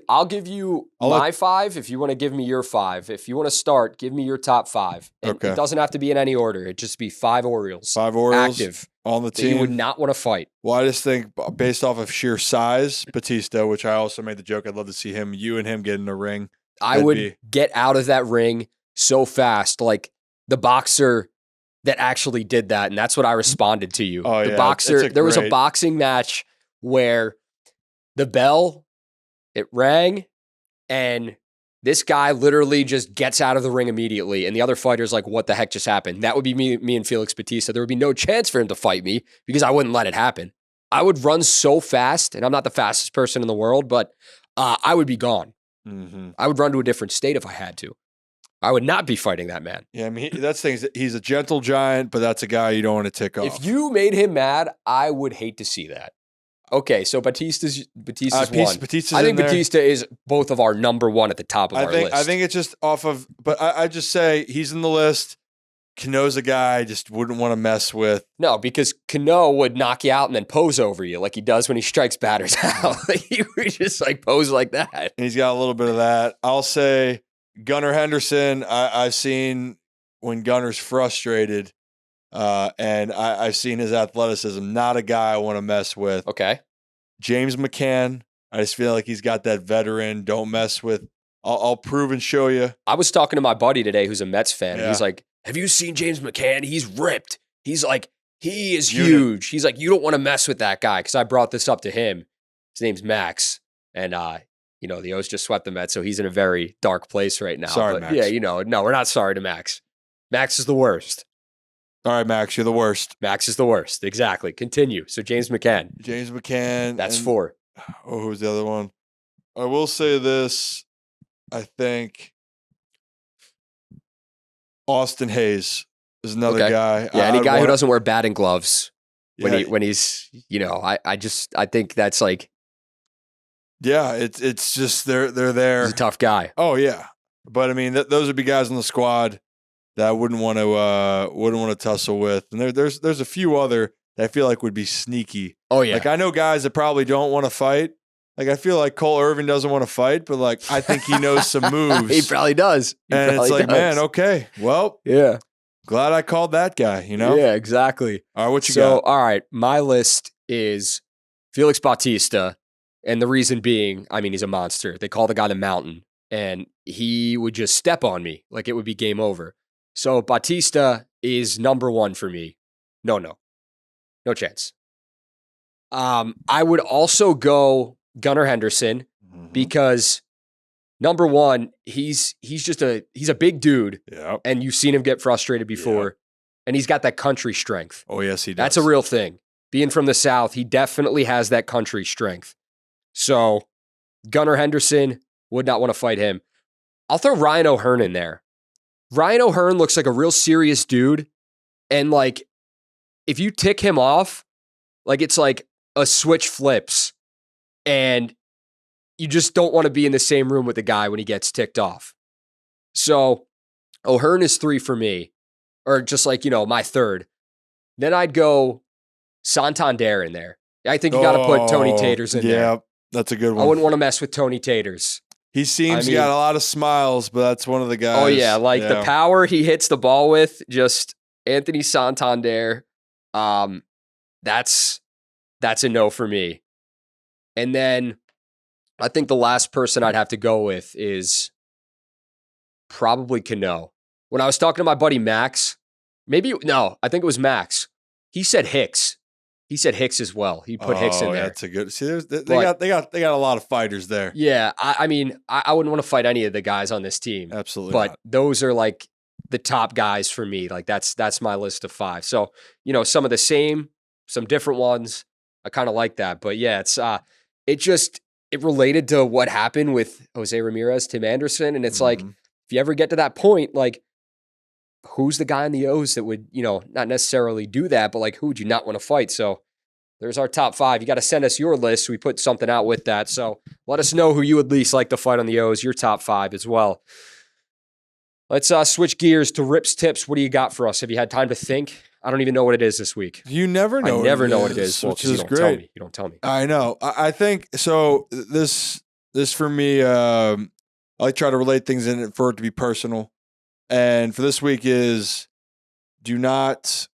I'll give you my 5 if you want to give me your 5. If you want to start, give me your top 5. And okay. It doesn't have to be in any order. It'd just be 5 Orioles. 5 Orioles active on the team. You would not want to fight. Well, I just think based off of sheer size, Bautista, which I also made the joke, I'd love to see you and him get in a ring. I would get out of that ring. so fast, like the boxer that actually did that. And that's what I responded to you. Oh, the yeah, boxer, there was a great- boxing match where the bell, it rang, and this guy literally just gets out of the ring immediately. And the other fighter's like, what the heck just happened? That would be me and Felix Bautista. There would be no chance for him to fight me because I wouldn't let it happen. I would run so fast, and I'm not the fastest person in the world, but I would be gone. Mhm. I would run to a different state if I had to. I would not be fighting that man. Yeah, I mean, that's the thing. He's a gentle giant, but that's a guy you don't want to tick off. If you made him mad, I would hate to see that. Okay, so Batista's one. Batista's I think in there. Batista is both of our number one at the top of our list. I think it's just off of, but I just say he's in the list. Cano's a guy I just wouldn't want to mess with. No, because Cano would knock you out and then pose over you like he does when he strikes batters out. He would just like pose like that. And he's got a little bit of that. I'll say Gunnar Henderson. I've seen when Gunner's frustrated, and I've seen his athleticism. Not a guy I want to mess with. Okay. James McCann. I just feel like he's got that veteran. Don't mess with. I'll prove and show you. I was talking to my buddy today who's a Mets fan, and Yeah. he's like, have you seen James McCann? He's ripped. He's like, he is Unit. huge. He's like, you don't want to mess with that guy, because I brought this up to him. His name's Max, and the O's just swept the Mets, so he's in a very dark place right now. Sorry, but Max. Yeah, no, we're not sorry to Max. Max is the worst. All right, Max, you're the worst. Max is the worst. Exactly. Continue. So James McCann. James McCann. That's and- 4. Oh, who's the other one? I will say this. I think Austin Hayes is another Okay. guy. Yeah, any I'd guy who wanna- doesn't wear batting gloves Yeah, when he's, I think that's like, yeah, it's just they're there. he's a tough guy. Oh yeah, but I mean those would be guys on the squad that I wouldn't want to tussle with. And there's a few other that I feel like would be sneaky. Oh yeah. Like I know guys that probably don't want to fight. Like I feel like Cole Irvin doesn't want to fight, but like I think he knows some moves. He probably does. He and it's probably like, does. man, okay, well, Yeah. glad I called that guy. You know? Yeah, exactly. All right, what you So, got? all right, my list is Felix Bautista, and the reason being, I mean, he's a monster. They call the guy the Mountain, and he would just step on me like it would be game over. So Bautista is number 1 for me. No chance. I would also go Gunnar Henderson Mhm. because number 1, he's a big dude, Yeah. and you've seen him get frustrated before, and he's got that country strength. Oh yes, he does. That's a real thing. Being from the South, he definitely has that country strength. So Gunnar Henderson, would not want to fight him. I'll throw Ryan O'Hearn in there. Ryan O'Hearn looks like a real serious dude. And like, if you tick him off, like it's like a switch flips and you just don't want to be in the same room with the guy when he gets ticked off. So O'Hearn is 3 for me, or just like, my 3rd. Then I'd go Santander in there. I think you got to put Tony Taters in there. Yeah, that's a good one. I wouldn't want to mess with Tony Taters. He seems I mean- got a lot of smiles, but that's one of the guys. Oh yeah, like the power he hits the ball with, just Anthony Santander. That's a no for me. And then I think the last person I'd have to go with is probably Cano. When I was talking to my buddy Max, I think it was Max. He said Hicks. He said Hicks as well. He put Hicks in there. That's a good. See, they But- got a lot of fighters there. Yeah, I mean, I wouldn't want to fight any of the guys on this team. Absolutely. But not. those are like the top guys for me. Like that's my list of 5. So, some of the same, some different ones. I kind of like that. But yeah, it related to what happened with Jose Ramirez, Tim Anderson. And it's like, Mhm. if you ever get to that point, like, who's the guy in the O's that would, not necessarily do that, but like, who would you not want to fight? So there's our top 5. You got to send us your list. We put something out with that. So let us know who you would least like to fight on the O's, your top 5 as well. Let's switch gears to Rip's tips. What do you got for us? Have you had time to think? I don't even know what it is this week. You never know. I never know what it is. Well, which 'cause is you don't great. tell me. You don't tell me. I know. I think so. This for me. I like try to relate things in it for it to be personal. And for this week is do not.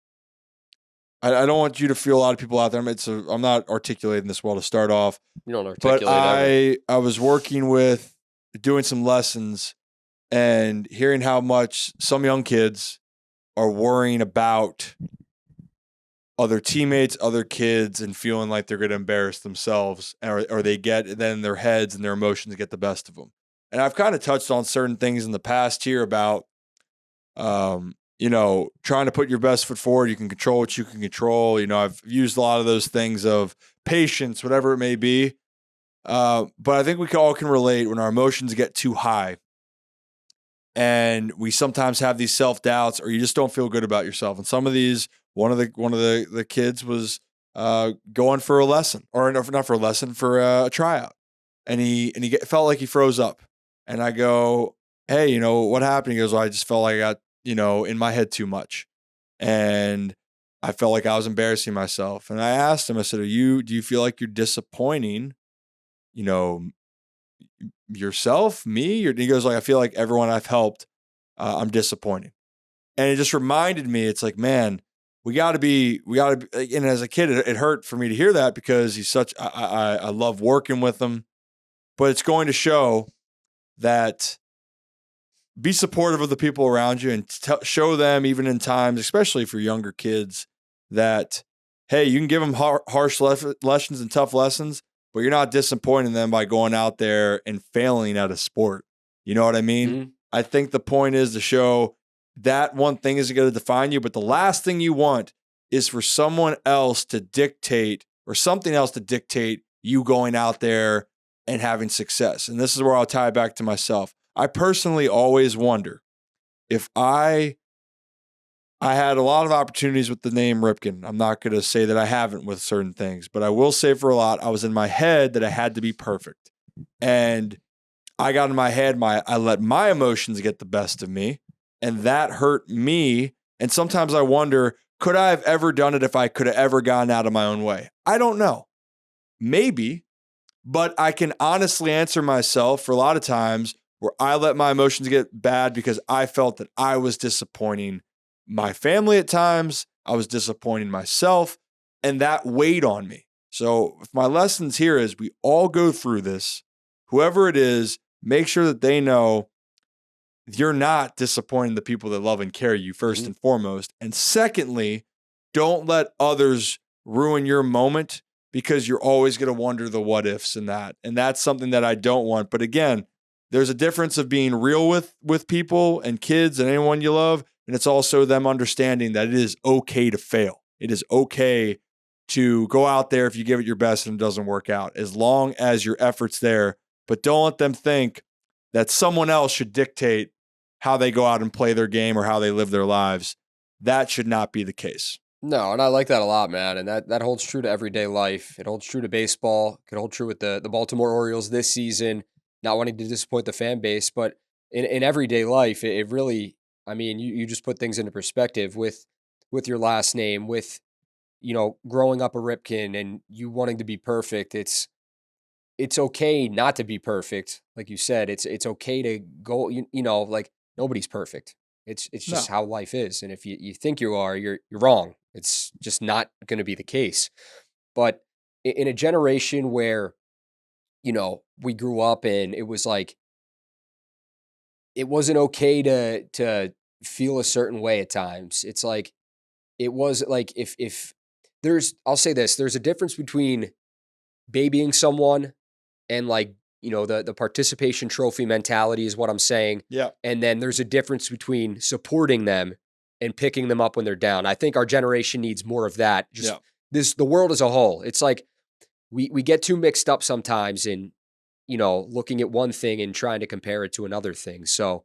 I don't want you to feel a lot of people out there. I'm not articulating this well to start off. You don't But articulate ever. I was working with doing some lessons, and hearing how much some young kids are worrying about other teammates, other kids, and feeling like they're going to embarrass themselves, or they get then their heads and their emotions get the best of them. And I've kind of touched on certain things in the past here about, trying to put your best foot forward. You can control what you can control. I've used a lot of those things of patience, whatever it may be. But I think we all can relate when our emotions get too high and we sometimes have these self-doubts or you just don't feel good about yourself. And some of these, one of the kids was going for a lesson, or not for a lesson, for a tryout. And he felt like he froze up. And I go, hey, what happened? He goes, well, I just felt like I got, in my head too much. And I felt like I was embarrassing myself. And I asked him, I said, do you feel like you're disappointing, yourself, me? Or he goes, like, I feel like everyone I've helped, I'm disappointing. And it just reminded me, it's like, man, we gotta be, and as a kid, it hurt for me to hear that because he's I love working with him, but it's going to show that be supportive of the people around you and show them, even in times, especially for younger kids, that, hey, you can give them harsh lessons and tough lessons, but you're not disappointing them by going out there and failing at a sport. You know what I mean? Mm-hmm. I think the point is to show that one thing isn't going to define you, but the last thing you want is for someone else to dictate, or something else to dictate, you going out there and having success. And this is where I'll tie it back to myself. I personally always wonder if I had a lot of opportunities with the name Ripken. I'm not going to say that I haven't with certain things, but I will say for a lot, I was in my head that I had to be perfect. And I got in my head, I let my emotions get the best of me, and that hurt me. And sometimes I wonder, could I have ever done it if I could have ever gotten out of my own way? I don't know. Maybe, but I can honestly answer myself for a lot of times where I let my emotions get bad because I felt that I was disappointing my family at times. I was disappointing myself, and that weighed on me. So if my lessons here is we all go through this, whoever it is, make sure that they know you're not disappointing the people that love and care you first and foremost. And secondly, don't let others ruin your moment because you're always going to wonder the what ifs in that. And that's something that I don't want. But again, there's a difference of being real with people and kids and anyone you love. And it's also them understanding that it is okay to fail. It is okay to go out there if you give it your best and it doesn't work out, as long as your effort's there. But don't let them think that someone else should dictate how they go out and play their game or how they live their lives. That should not be the case. No, and I like that a lot, man. And that holds true to everyday life. It holds true to baseball. It could hold true with the Baltimore Orioles this season, not wanting to disappoint the fan base. But in everyday life, it really, I mean, you just put things into perspective with your last name, with, growing up a Ripken and you wanting to be perfect. It's okay not to be perfect. Like you said, it's okay to go, like nobody's perfect. It's just how life is. And if you think you are, you're wrong. It's just not going to be the case. But in a generation where, we grew up and it was like, it wasn't okay to feel a certain way at times. It's like, it was like, if I'll say this, there's a difference between babying someone and like, the participation trophy mentality is what I'm saying. Yeah. And then there's a difference between supporting them and picking them up when they're down. I think our generation needs more of that. The world as a whole. It's like we get too mixed up sometimes in, looking at one thing and trying to compare it to another thing. So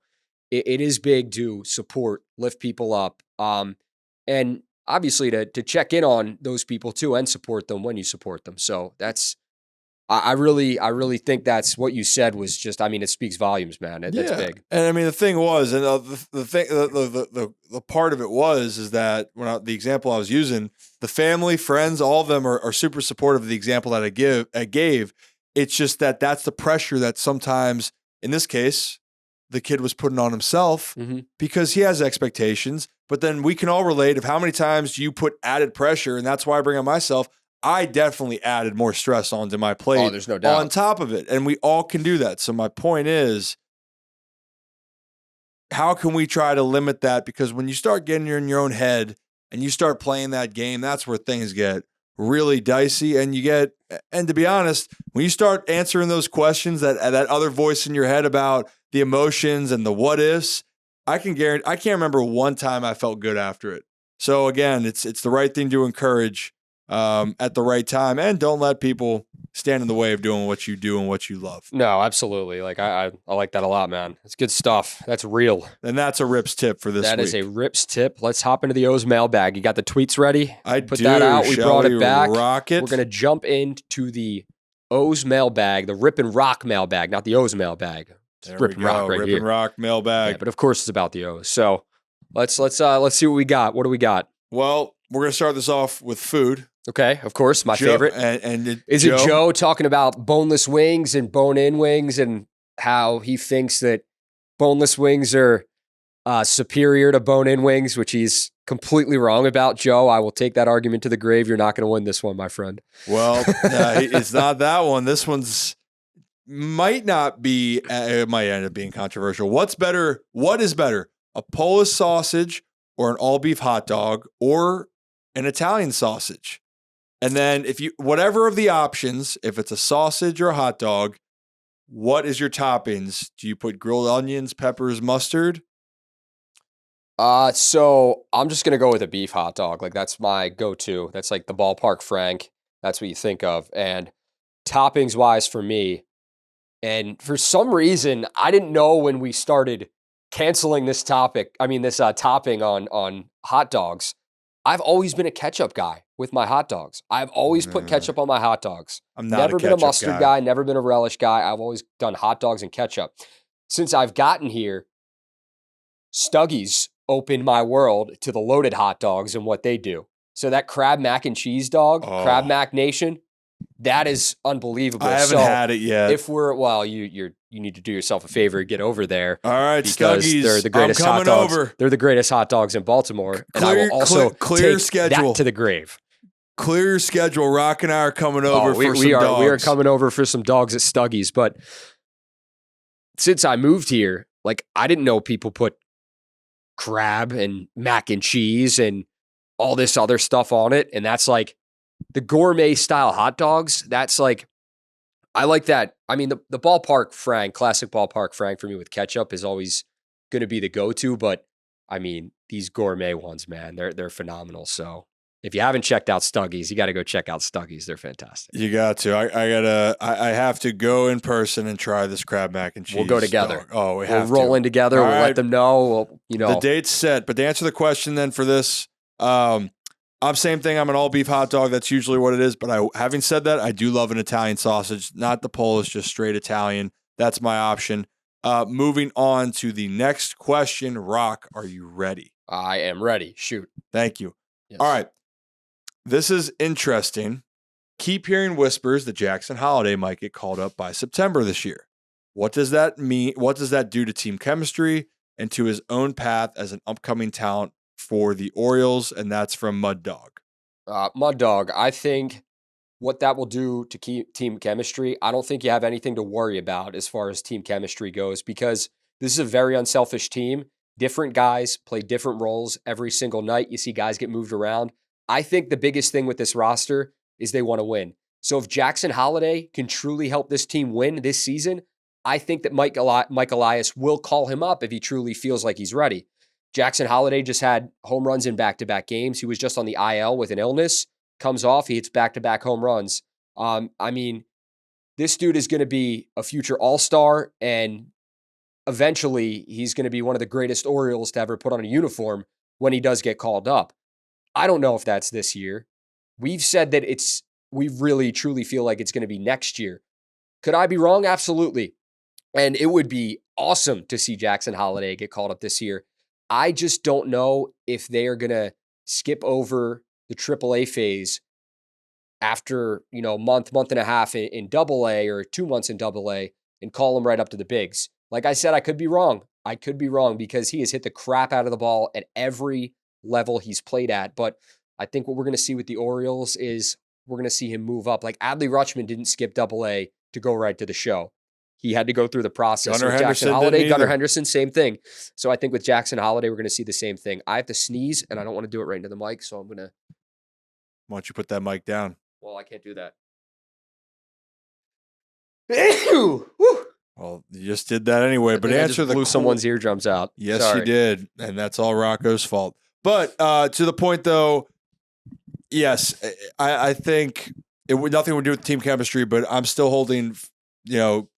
it is big to support, lift people up. And obviously to check in on those people too and support them when you support them. So I really think that's what you said was just, I mean, it speaks volumes, man. That's big. And I mean, the thing was, and the part of it is that the example I was using, the family, friends, all of them are super supportive of the example that I gave. It's just that's the pressure that sometimes, in this case, the kid was putting on himself because he has expectations. But then we can all relate of how many times you put added pressure, and that's why I bring up myself. I definitely added more stress onto my plate. Oh, there's no doubt. On top of it. And we all can do that. So my point is, how can we try to limit that? Because when you start getting in your own head and you start playing that game, that's where things get really dicey. And to be honest, when you start answering those questions, that other voice in your head about the emotions and the what ifs, I can't remember one time I felt good after it. So again, it's the right thing to encourage at the right time, and don't let people stand in the way of doing what you do and what you love. No, absolutely. Like I like that a lot, man. It's good stuff. That's real. And that's a Rip's tip for this week. That is a Rip's tip. Let's hop into the O's mailbag. You got the tweets ready? I put do. that out. We Shall brought we it back. rock it? We're going to jump into the O's mailbag, the Rip and Roc mailbag, not the O's mailbag. It's There Rip we and Roc go. right Rip here. and Roc mailbag. Yeah, but of course it's about the O's. So let's see what we got. What do we got? Well, we're going to start this off with food. Okay, of course, my Joe, favorite. Is it Joe talking about boneless wings and bone-in wings and how he thinks that boneless wings are superior to bone-in wings, which he's completely wrong about? Joe, I will take that argument to the grave. You're not going to win this one, my friend. Well, it's not that one. This one's might not be. It might end up being controversial. What is better, a Polish sausage or an all-beef hot dog or an Italian sausage? And then whatever of the options, if it's a sausage or a hot dog, what is your toppings? Do you put grilled onions, peppers, mustard? So I'm just gonna go with a beef hot dog. Like that's my go-to. That's like the ballpark Frank. That's what you think of. And toppings wise for me, and for some reason, I didn't know when we started canceling this topping on hot dogs. I've always been a ketchup guy with my hot dogs. I've always put ketchup on my hot dogs. I'm not never a been a ketchup mustard guy, never been a relish guy. I've always done hot dogs and ketchup. Since I've gotten here, Stuggies opened my world to the loaded hot dogs and what they do. So that crab mac and cheese dog, Crab Mac Nation, that is unbelievable. I haven't had it yet. If you need to do yourself a favor and get over there. All right, because Stuggies, they're the greatest hot dogs. Over. They're the greatest hot dogs in Baltimore, and I will also clear take schedule that to the grave. Clear your schedule. Rock and I are coming over for some dogs. We are coming over for some dogs at Stuggies. But since I moved here, like I didn't know people put crab and mac and cheese and all this other stuff on it, and that's like the gourmet style hot dogs. That's like, I like that. I mean, the ballpark Frank, classic ballpark Frank for me with ketchup is always going to be the go-to. But I mean, these gourmet ones, man, they're phenomenal. So if you haven't checked out Stuggies, you got to go check out Stuggies. They're fantastic. You got to. I have to go in person and try this crab mac and cheese. We'll go together. Dog. Oh, we'll roll in together. We'll let them know. The date's set. But to answer the question then for this, I'm same thing. I'm an all beef hot dog. That's usually what it is. But having said that, I do love an Italian sausage, not the Polish, just straight Italian. That's my option. Moving on to the next question. Rock, are you ready? I am ready. Shoot. Thank you. Yes. All right. This is interesting. Keep hearing whispers that Jackson Holliday might get called up by September this year. What does that mean? What does that do to team chemistry and to his own path as an upcoming talent for the Orioles? And that's from Mud Dog. Mud Dog, I think what that will do to keep team chemistry, I don't think you have anything to worry about as far as team chemistry goes, because this is a very unselfish team. Different guys play different roles every single night. You see guys get moved around. I think the biggest thing with this roster is they want to win. So if Jackson Holliday can truly help this team win this season, I think that Mike Elias will call him up if he truly feels like he's ready. Jackson Holliday just had home runs in back-to-back games. He was just on the IL with an illness. Comes off, he hits back-to-back home runs. I mean, this dude is going to be a future all-star, and eventually he's going to be one of the greatest Orioles to ever put on a uniform when he does get called up. I don't know if that's this year. We've said that we really truly feel like it's going to be next year. Could I be wrong? Absolutely. And it would be awesome to see Jackson Holliday get called up this year. I just don't know if they are going to skip over the AAA phase after, month and a half in AA or 2 months in AA and call him right up to the bigs. Like I said, I could be wrong. I could be wrong because he has hit the crap out of the ball at every level he's played at. But I think what we're going to see with the Orioles is we're going to see him move up. Like Adley Rutschman didn't skip AA to go right to the show. he had to go through the process. Gunnar With Jackson Henderson Holiday, didn't Gunnar either. Henderson, same thing. So I think with Jackson Holiday, we're going to see the same thing. I have to sneeze, and I don't want to do it right into the mic, so I'm going to. Why don't you put that mic down? Well, I can't do that. Ew! Woo! Well, you just did that anyway. I But think I answer just the blew someone's eardrums out. Yes, Sorry. you did, and that's all Rocco's fault. But to the point, though, yes, I think nothing would do with team chemistry. But I'm still holding,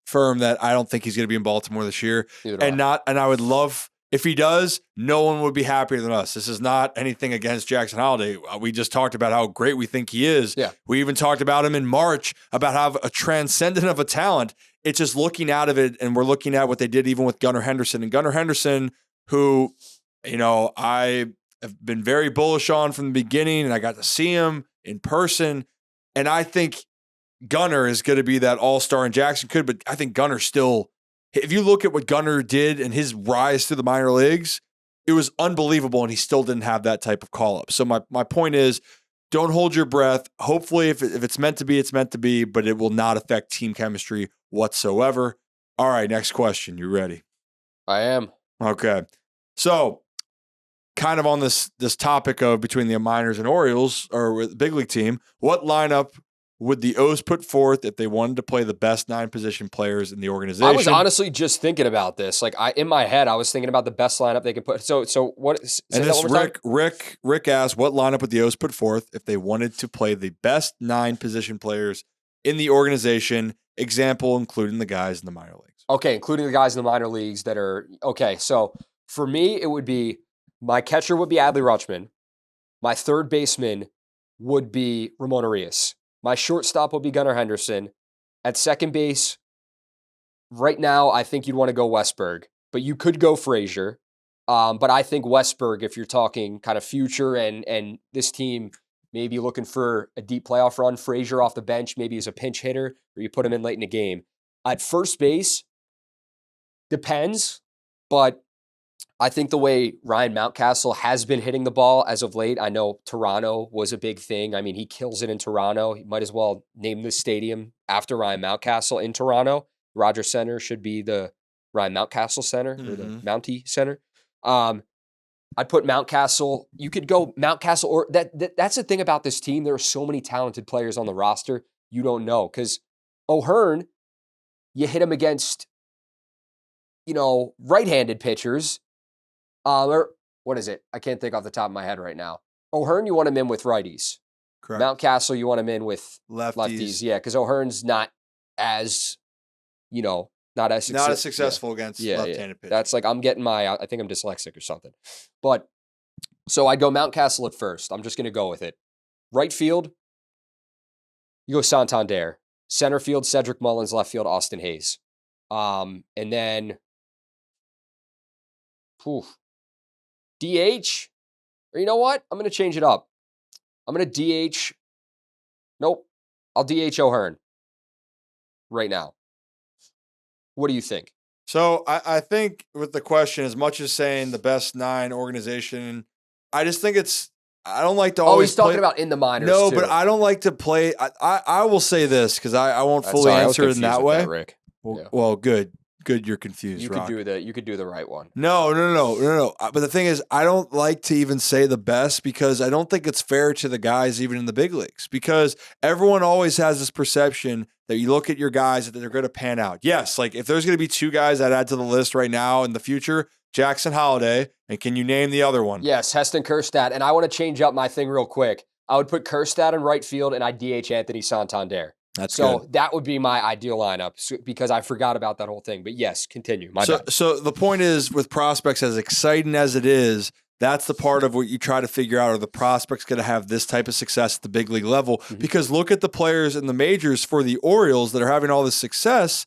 firm that I don't think he's going to be in Baltimore this year, and I would love if he does. No one would be happier than us. This is not anything against Jackson Holiday. We just talked about how great we think he is. Yeah. We even talked about him in March about how a transcendent of a talent. It's just looking out of it, and we're looking at what they did even with Gunnar Henderson. And Gunnar Henderson, who, I have been very bullish on from the beginning, and I got to see him in person. And I think Gunnar is going to be that all-star, and Jackson could, but I think Gunnar still, if you look at what Gunnar did and his rise through the minor leagues, it was unbelievable, and he still didn't have that type of call-up. So my point is, don't hold your breath. Hopefully, if it's meant to be, it's meant to be, but it will not affect team chemistry whatsoever. All right, next question. You ready? I am. Okay. So, kind of on this topic of between the minors and Orioles, or with the big league team, what lineup would the O's put forth if they wanted to play the best 9 position players in the organization? I was honestly just thinking about this. Like in my head, I was thinking about the best lineup they could put. So what? And this Rick asked, what lineup would the O's put forth if they wanted to play the best 9 position players in the organization? Example, including the guys in the minor leagues. Okay, including the guys in the minor leagues that are okay. So for me, it would be my catcher would be Adley Rutschman. My third baseman would be Ramon Arias. My shortstop would be Gunnar Henderson. At second base, right now, I think you'd want to go Westberg, but you could go Frazier. But I think Westberg, if you're talking kind of future and this team maybe looking for a deep playoff run, Frazier off the bench, maybe as a pinch hitter, or you put him in late in the game. At first base, depends, but I think the way Ryan Mountcastle has been hitting the ball as of late, I know Toronto was a big thing. I mean, he kills it in Toronto. He might as well name this stadium after Ryan Mountcastle in Toronto. Rogers Center should be the Ryan Mountcastle Center or the Mountie Center. I'd put Mountcastle. You could go Mountcastle, or that's the thing about this team. There are so many talented players on the roster. You don't know because O'Hearn, you hit him against, right-handed pitchers. Or what is it? I can't think off the top of my head right now. O'Hearn, you want him in with righties. Correct. Mountcastle, you want him in with lefties. Yeah, because O'Hearn's not as, not as successful against left-handed pitchers. That's like I think I'm dyslexic or something. But so I'd go Mountcastle at first. I'm just going to go with it. Right field, you go Santander. Center field, Cedric Mullins. Left field, Austin Hayes. And then, DH, or you know what? I'm going to change it up. I'm going to DH. Nope. I'll DH O'Hearn right now. What do you think? So I think with the question, as much as saying the best 9 organization, I just think I don't like to always he's talking about in the minors. No, too. but I don't like to play. I will say this because I won't fully answer it in that way. Rick. Well, good. You're confused. You could do the right one. No. But the thing is, I don't like to even say the best because I don't think it's fair to the guys even in the big leagues because everyone always has this perception that you look at your guys that they're going to pan out. Yes, like if there's going to be 2 guys I'd add to the list right now in the future, Jackson Holiday, and can you name the other one? Yes, Heston Kjerstad. And I want to change up my thing real quick. I would put Kjerstad in right field and I'd DH Anthony Santander. That's so good. That would be my ideal lineup because I forgot about that whole thing. But yes, continue. So the point is, with prospects, as exciting as it is, that's the part of what you try to figure out. Are the prospects going to have this type of success at the big league level? Mm-hmm. Because look at the players in the majors for the Orioles that are having all this success,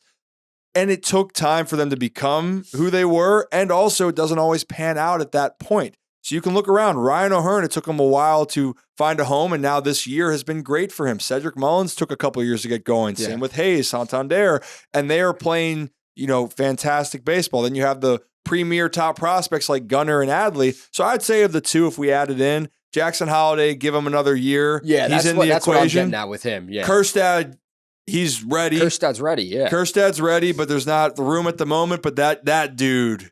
and it took time for them to become who they were, and also it doesn't always pan out at that point. So you can look around. Ryan O'Hearn, it took him a while to find a home, and now this year has been great for him. Cedric Mullins took a couple of years to get going. Yeah. Same with Hayes, Santander, and they are playing, fantastic baseball. Then you have the premier top prospects like Gunnar and Adley. So I'd say of the 2, if we added in Jackson Holiday, give him another year. Yeah, he's in the equation. What I'm getting at with him. Yeah, Kjerstad, he's ready. Kerstad's ready, yeah. Kerstad's ready, but there's not the room at the moment. But that dude,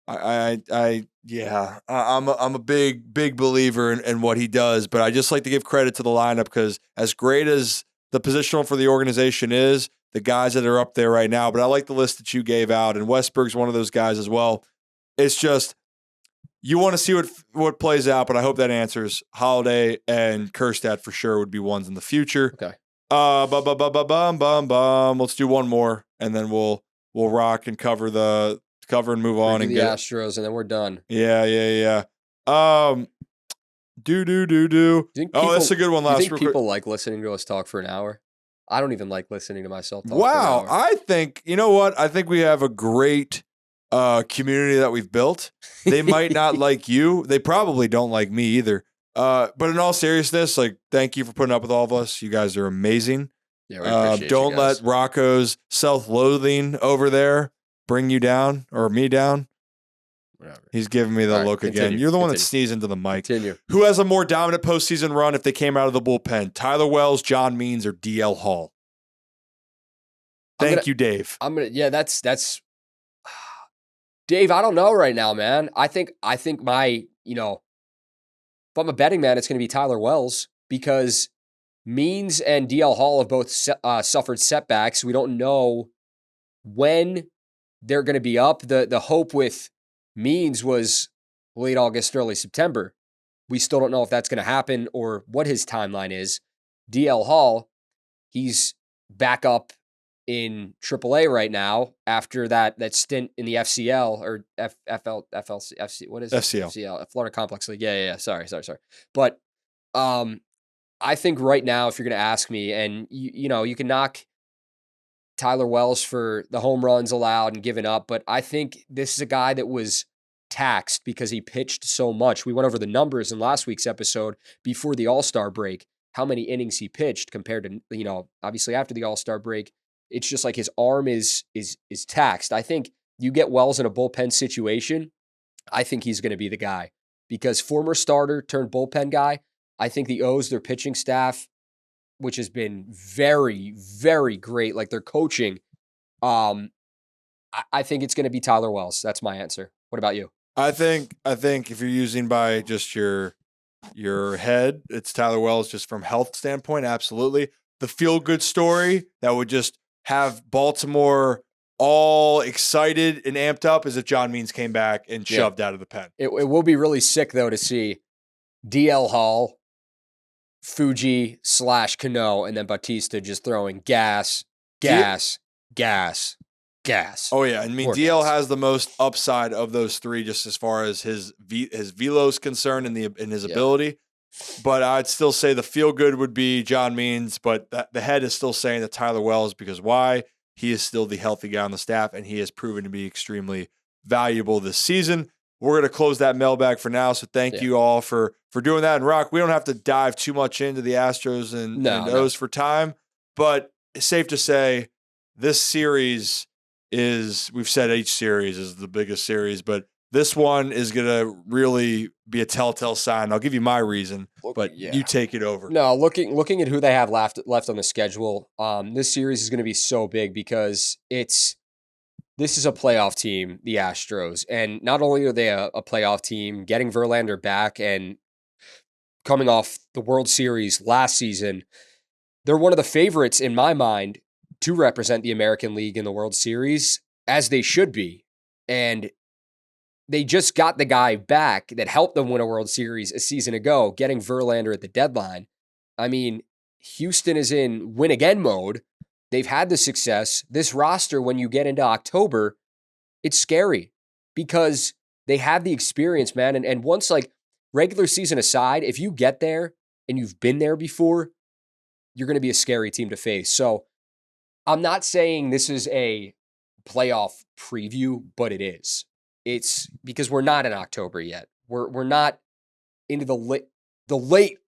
I'm a big believer in what he does. But I just like to give credit to the lineup because as great as the positional for the organization is, the guys that are up there right now. But I like the list that you gave out, and Westberg's one of those guys as well. It's just you want to see what plays out, but I hope that answers. Holiday and Kerstad for sure would be ones in the future. Okay. Let's do one more, and then we'll rock and cover and move on and the get Astros, and then we're done. Yeah. Do. That's a good one. You think people like listening to us talk for an hour? I don't even like listening to myself talk. Wow, for an hour. I think you know what? I think we have a great community that we've built. They might not like you. They probably don't like me either. But in all seriousness, like, thank you for putting up with all of us. You guys are amazing. Yeah, we appreciate don't you guys. let Rocco's self-loathing over there bring you down or me down. Whatever. He's giving me the All look right, again. You're the one that sneezed into the mic. Continue. Who has a more dominant postseason run if they came out of the bullpen? Tyler Wells, John Means, or DL Hall? Thank you, Dave. That's Dave, I don't know right now, man. I think my, if I'm a betting man, it's going to be Tyler Wells because Means and DL Hall have both suffered setbacks. We don't know when they're going to be up. The hope with Means was late August, early September. We still don't know if that's going to happen or what his timeline is. DL Hall, he's back up in AAA right now after that stint in the FCL or FLC. What is it? FCL, Florida Complex League. Yeah. Sorry. But I think right now, if you're going to ask me, and you can knock Tyler Wells for the home runs allowed and given up, but I think this is a guy that was taxed because he pitched so much. We went over the numbers in last week's episode before the All-Star break, how many innings he pitched compared to, obviously after the All-Star break. It's just like his arm is taxed. I think you get Wells in a bullpen situation, I think he's going to be the guy because former starter turned bullpen guy. I think the O's, their pitching staff, which has been very, very great, like their coaching, I think it's going to be Tyler Wells. That's my answer. What about you? I think if you're using by just your head, it's Tyler Wells just from health standpoint. Absolutely. The feel-good story that would just have Baltimore all excited and amped up is if John Means came back and shoved out of the pen. It will be really sick, though, to see DL Hall, Fuji / Cano, and then Bautista just throwing gas. Oh, yeah. I mean, Poor DL gas. has the most upside of those three just as far as his velo's concerned and his ability. But I'd still say the feel-good would be John Means, but the head is still saying that Tyler Wells because why? He is still the healthy guy on the staff, and he has proven to be extremely valuable this season. We're going to close that mailbag for now, so thank you all for doing that. And, Rock, we don't have to dive too much into the Astros and O's for time, but it's safe to say this series is, we've said each series is the biggest series, but this one is going to really be a telltale sign. I'll give you my reason, but you take it over. No, looking at who they have left on the schedule, this series is going to be so big because this is a playoff team, the Astros. And not only are they a playoff team, getting Verlander back and coming off the World Series last season, they're one of the favorites in my mind to represent the American League in the World Series, as they should be. And they just got the guy back that helped them win a World Series a season ago, getting Verlander at the deadline. I mean, Houston is in win-again mode. They've had the success. This roster, when you get into October, it's scary because they have the experience, man. And once, like, regular season aside, if you get there and you've been there before, you're going to be a scary team to face. So I'm not saying this is a playoff preview, but it is. It's because we're not in October yet. We're not into the late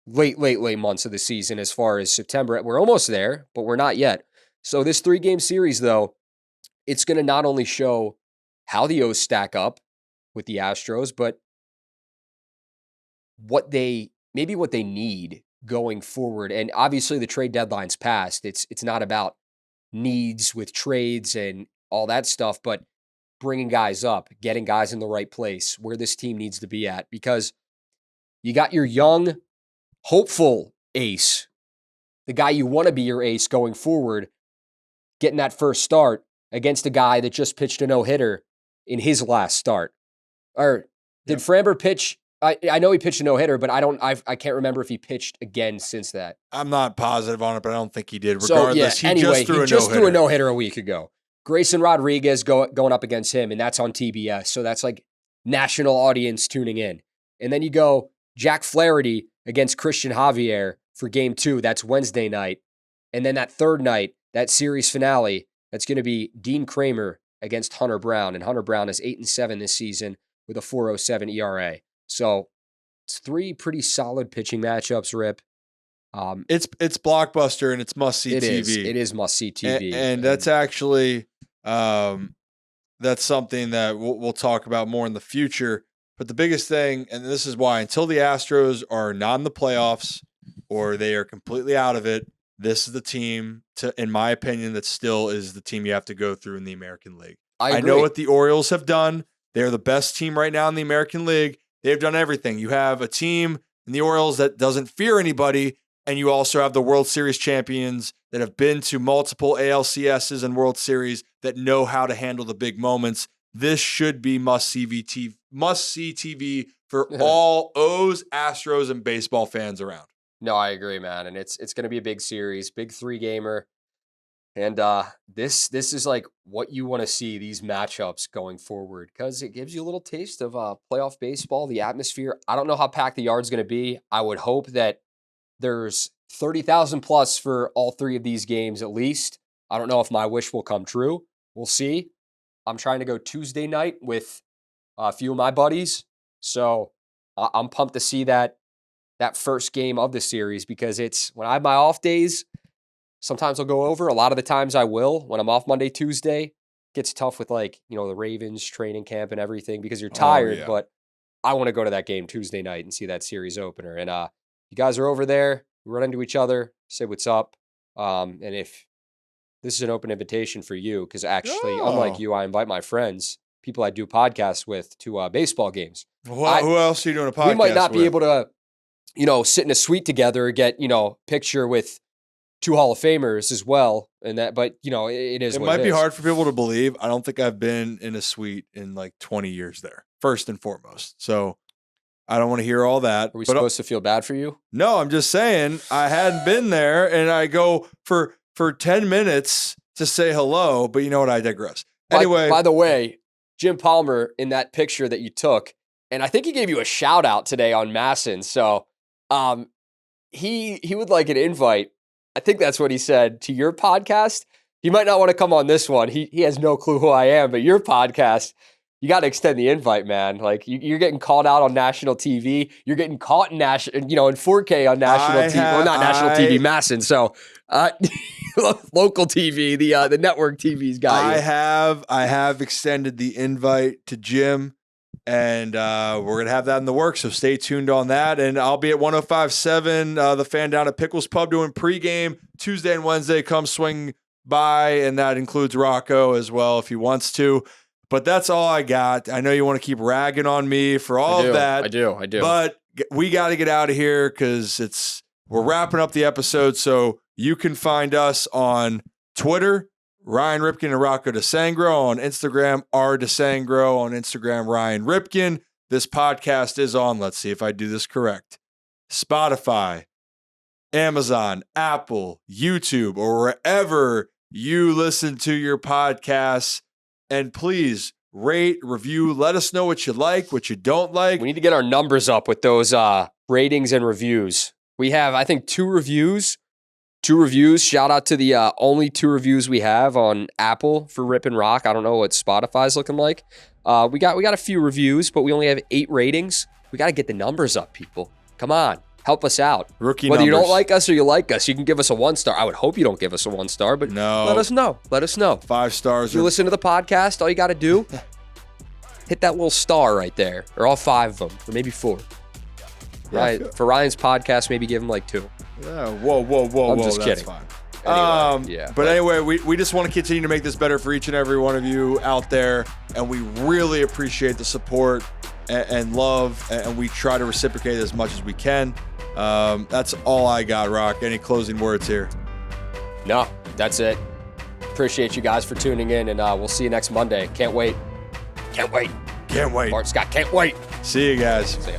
months of the season as far as September. We're almost there, but we're not yet. So this 3-game series, though, it's going to not only show how the O's stack up with the Astros, but what they need going forward. And obviously the trade deadline's passed. It's not about needs with trades and all that stuff, but bringing guys up, getting guys in the right place where this team needs to be at, because you got your young, hopeful ace, the guy you want to be your ace going forward, getting that first start against a guy that just pitched a no-hitter in his last start. Or did Framber pitch? I know he pitched a no-hitter, but I can't remember if he pitched again since that. I'm not positive on it, but I don't think he did. So, Regardless, he just threw a no-hitter a week ago. Grayson Rodriguez going up against him, and that's on TBS. So that's like national audience tuning in. And then you go Jack Flaherty against Christian Javier for game 2. That's Wednesday night. And then that third night, that series finale, that's going to be Dean Kramer against Hunter Brown. And Hunter Brown is 8-7 this season with a 4.07 ERA. So it's 3 pretty solid pitching matchups, Rip. It's blockbuster and it's must-see TV. It is must-see TV. And that's actually that's something that we'll talk about more in the future. But the biggest thing, and this is why, until the Astros are not in the playoffs or they are completely out of it, this is the team, in my opinion, that still is the team you have to go through in the American League. I know what the Orioles have done. They're the best team right now in the American League. They've done everything. You have a team in the Orioles that doesn't fear anybody, and you also have the World Series champions that have been to multiple ALCSs and World Series that know how to handle the big moments. This should be must-see TV for all O's, Astros, and baseball fans around. No, I agree, man. And it's going to be a big series, big 3-gamer. And this is like what you want to see, these matchups going forward, because it gives you a little taste of playoff baseball, the atmosphere. I don't know how packed the yard's going to be. I would hope that there's 30,000 plus for all 3 of these games at least. I don't know if my wish will come true. We'll see. I'm trying to go Tuesday night with a few of my buddies. So I'm pumped to see that first game of the series, because it's when I have my off days, sometimes I'll go over. A lot of the times I will. When I'm off Monday, Tuesday, it gets tough with the Ravens training camp and everything because you're tired. Oh, yeah. But I want to go to that game Tuesday night and see that series opener. And you guys are over there, we run into each other, say what's up. And if this is an open invitation for you, because actually, unlike you, I invite my friends, people I do podcasts with, to baseball games. Who else are you doing a podcast with? We might not be able to, sit in a suite together, get, picture with 2 Hall of Famers as well. And that, but it is. It might be hard for people to believe. I don't think I've been in a suite in like 20 years there, first and foremost. So I don't want to hear all that. Are we supposed to feel bad for you? No, I'm just saying I hadn't been there, and I go for 10 minutes to say hello, but you know what? I digress. Anyway. By the way, Jim Palmer in that picture that you took, and I think he gave you a shout out today on Masson. So he would like an invite. I think that's what he said, to your podcast. He might not want to come on this one. He has no clue who I am, but your podcast, you got to extend the invite, man. Like you're getting called out on national TV. You're getting caught in in 4K on national TV. Well, not national TV, Masson. So local TV, the network TV's got you. I have extended the invite to Jim, and we're gonna have that in the works. So stay tuned on that. And I'll be at 105.7, the Fan down at Pickles Pub, doing pregame Tuesday and Wednesday. Come swing by, and that includes Rocco as well if he wants to. But that's all I got. I know you want to keep ragging on me for all of that. I do. But we got to get out of here because we're wrapping up the episode. So you can find us on Twitter, Ryan Ripken and Rocco DeSangro. On Instagram, R DeSangro. On Instagram, Ryan Ripken. This podcast is on, let's see if I do this correct, Spotify, Amazon, Apple, YouTube, or wherever you listen to your podcasts. And please rate, review, let us know what you like, what you don't like. We need to get our numbers up with those ratings and reviews. We have, I think, 2 reviews. 2 reviews. Shout out to the only 2 reviews we have on Apple for Rip and Roc. I don't know what Spotify's looking like. We got a few reviews, but we only have 8 ratings. We got to get the numbers up, people. Come on. Help us out. Rookie Whether numbers. You don't like us or you like us, you can give us a 1-star. I would hope you don't give us a 1-star, but no. Let us know. 5 stars. If you listen to the podcast, all you got to do, hit that little star right there, or all 5 of them, or maybe 4. For Ryan's podcast, maybe give him like 2. Whoa. I'm just that's kidding. fine. Yeah. But anyway, we just want to continue to make this better for each and every one of you out there, and we really appreciate the support and love, and we try to reciprocate as much as we can. That's all I got, Rock. Any closing words here? No, that's it. Appreciate you guys for tuning in, and we'll see you next Monday. Can't wait. Can't wait. Bart Scott, can't wait. See you guys. See ya.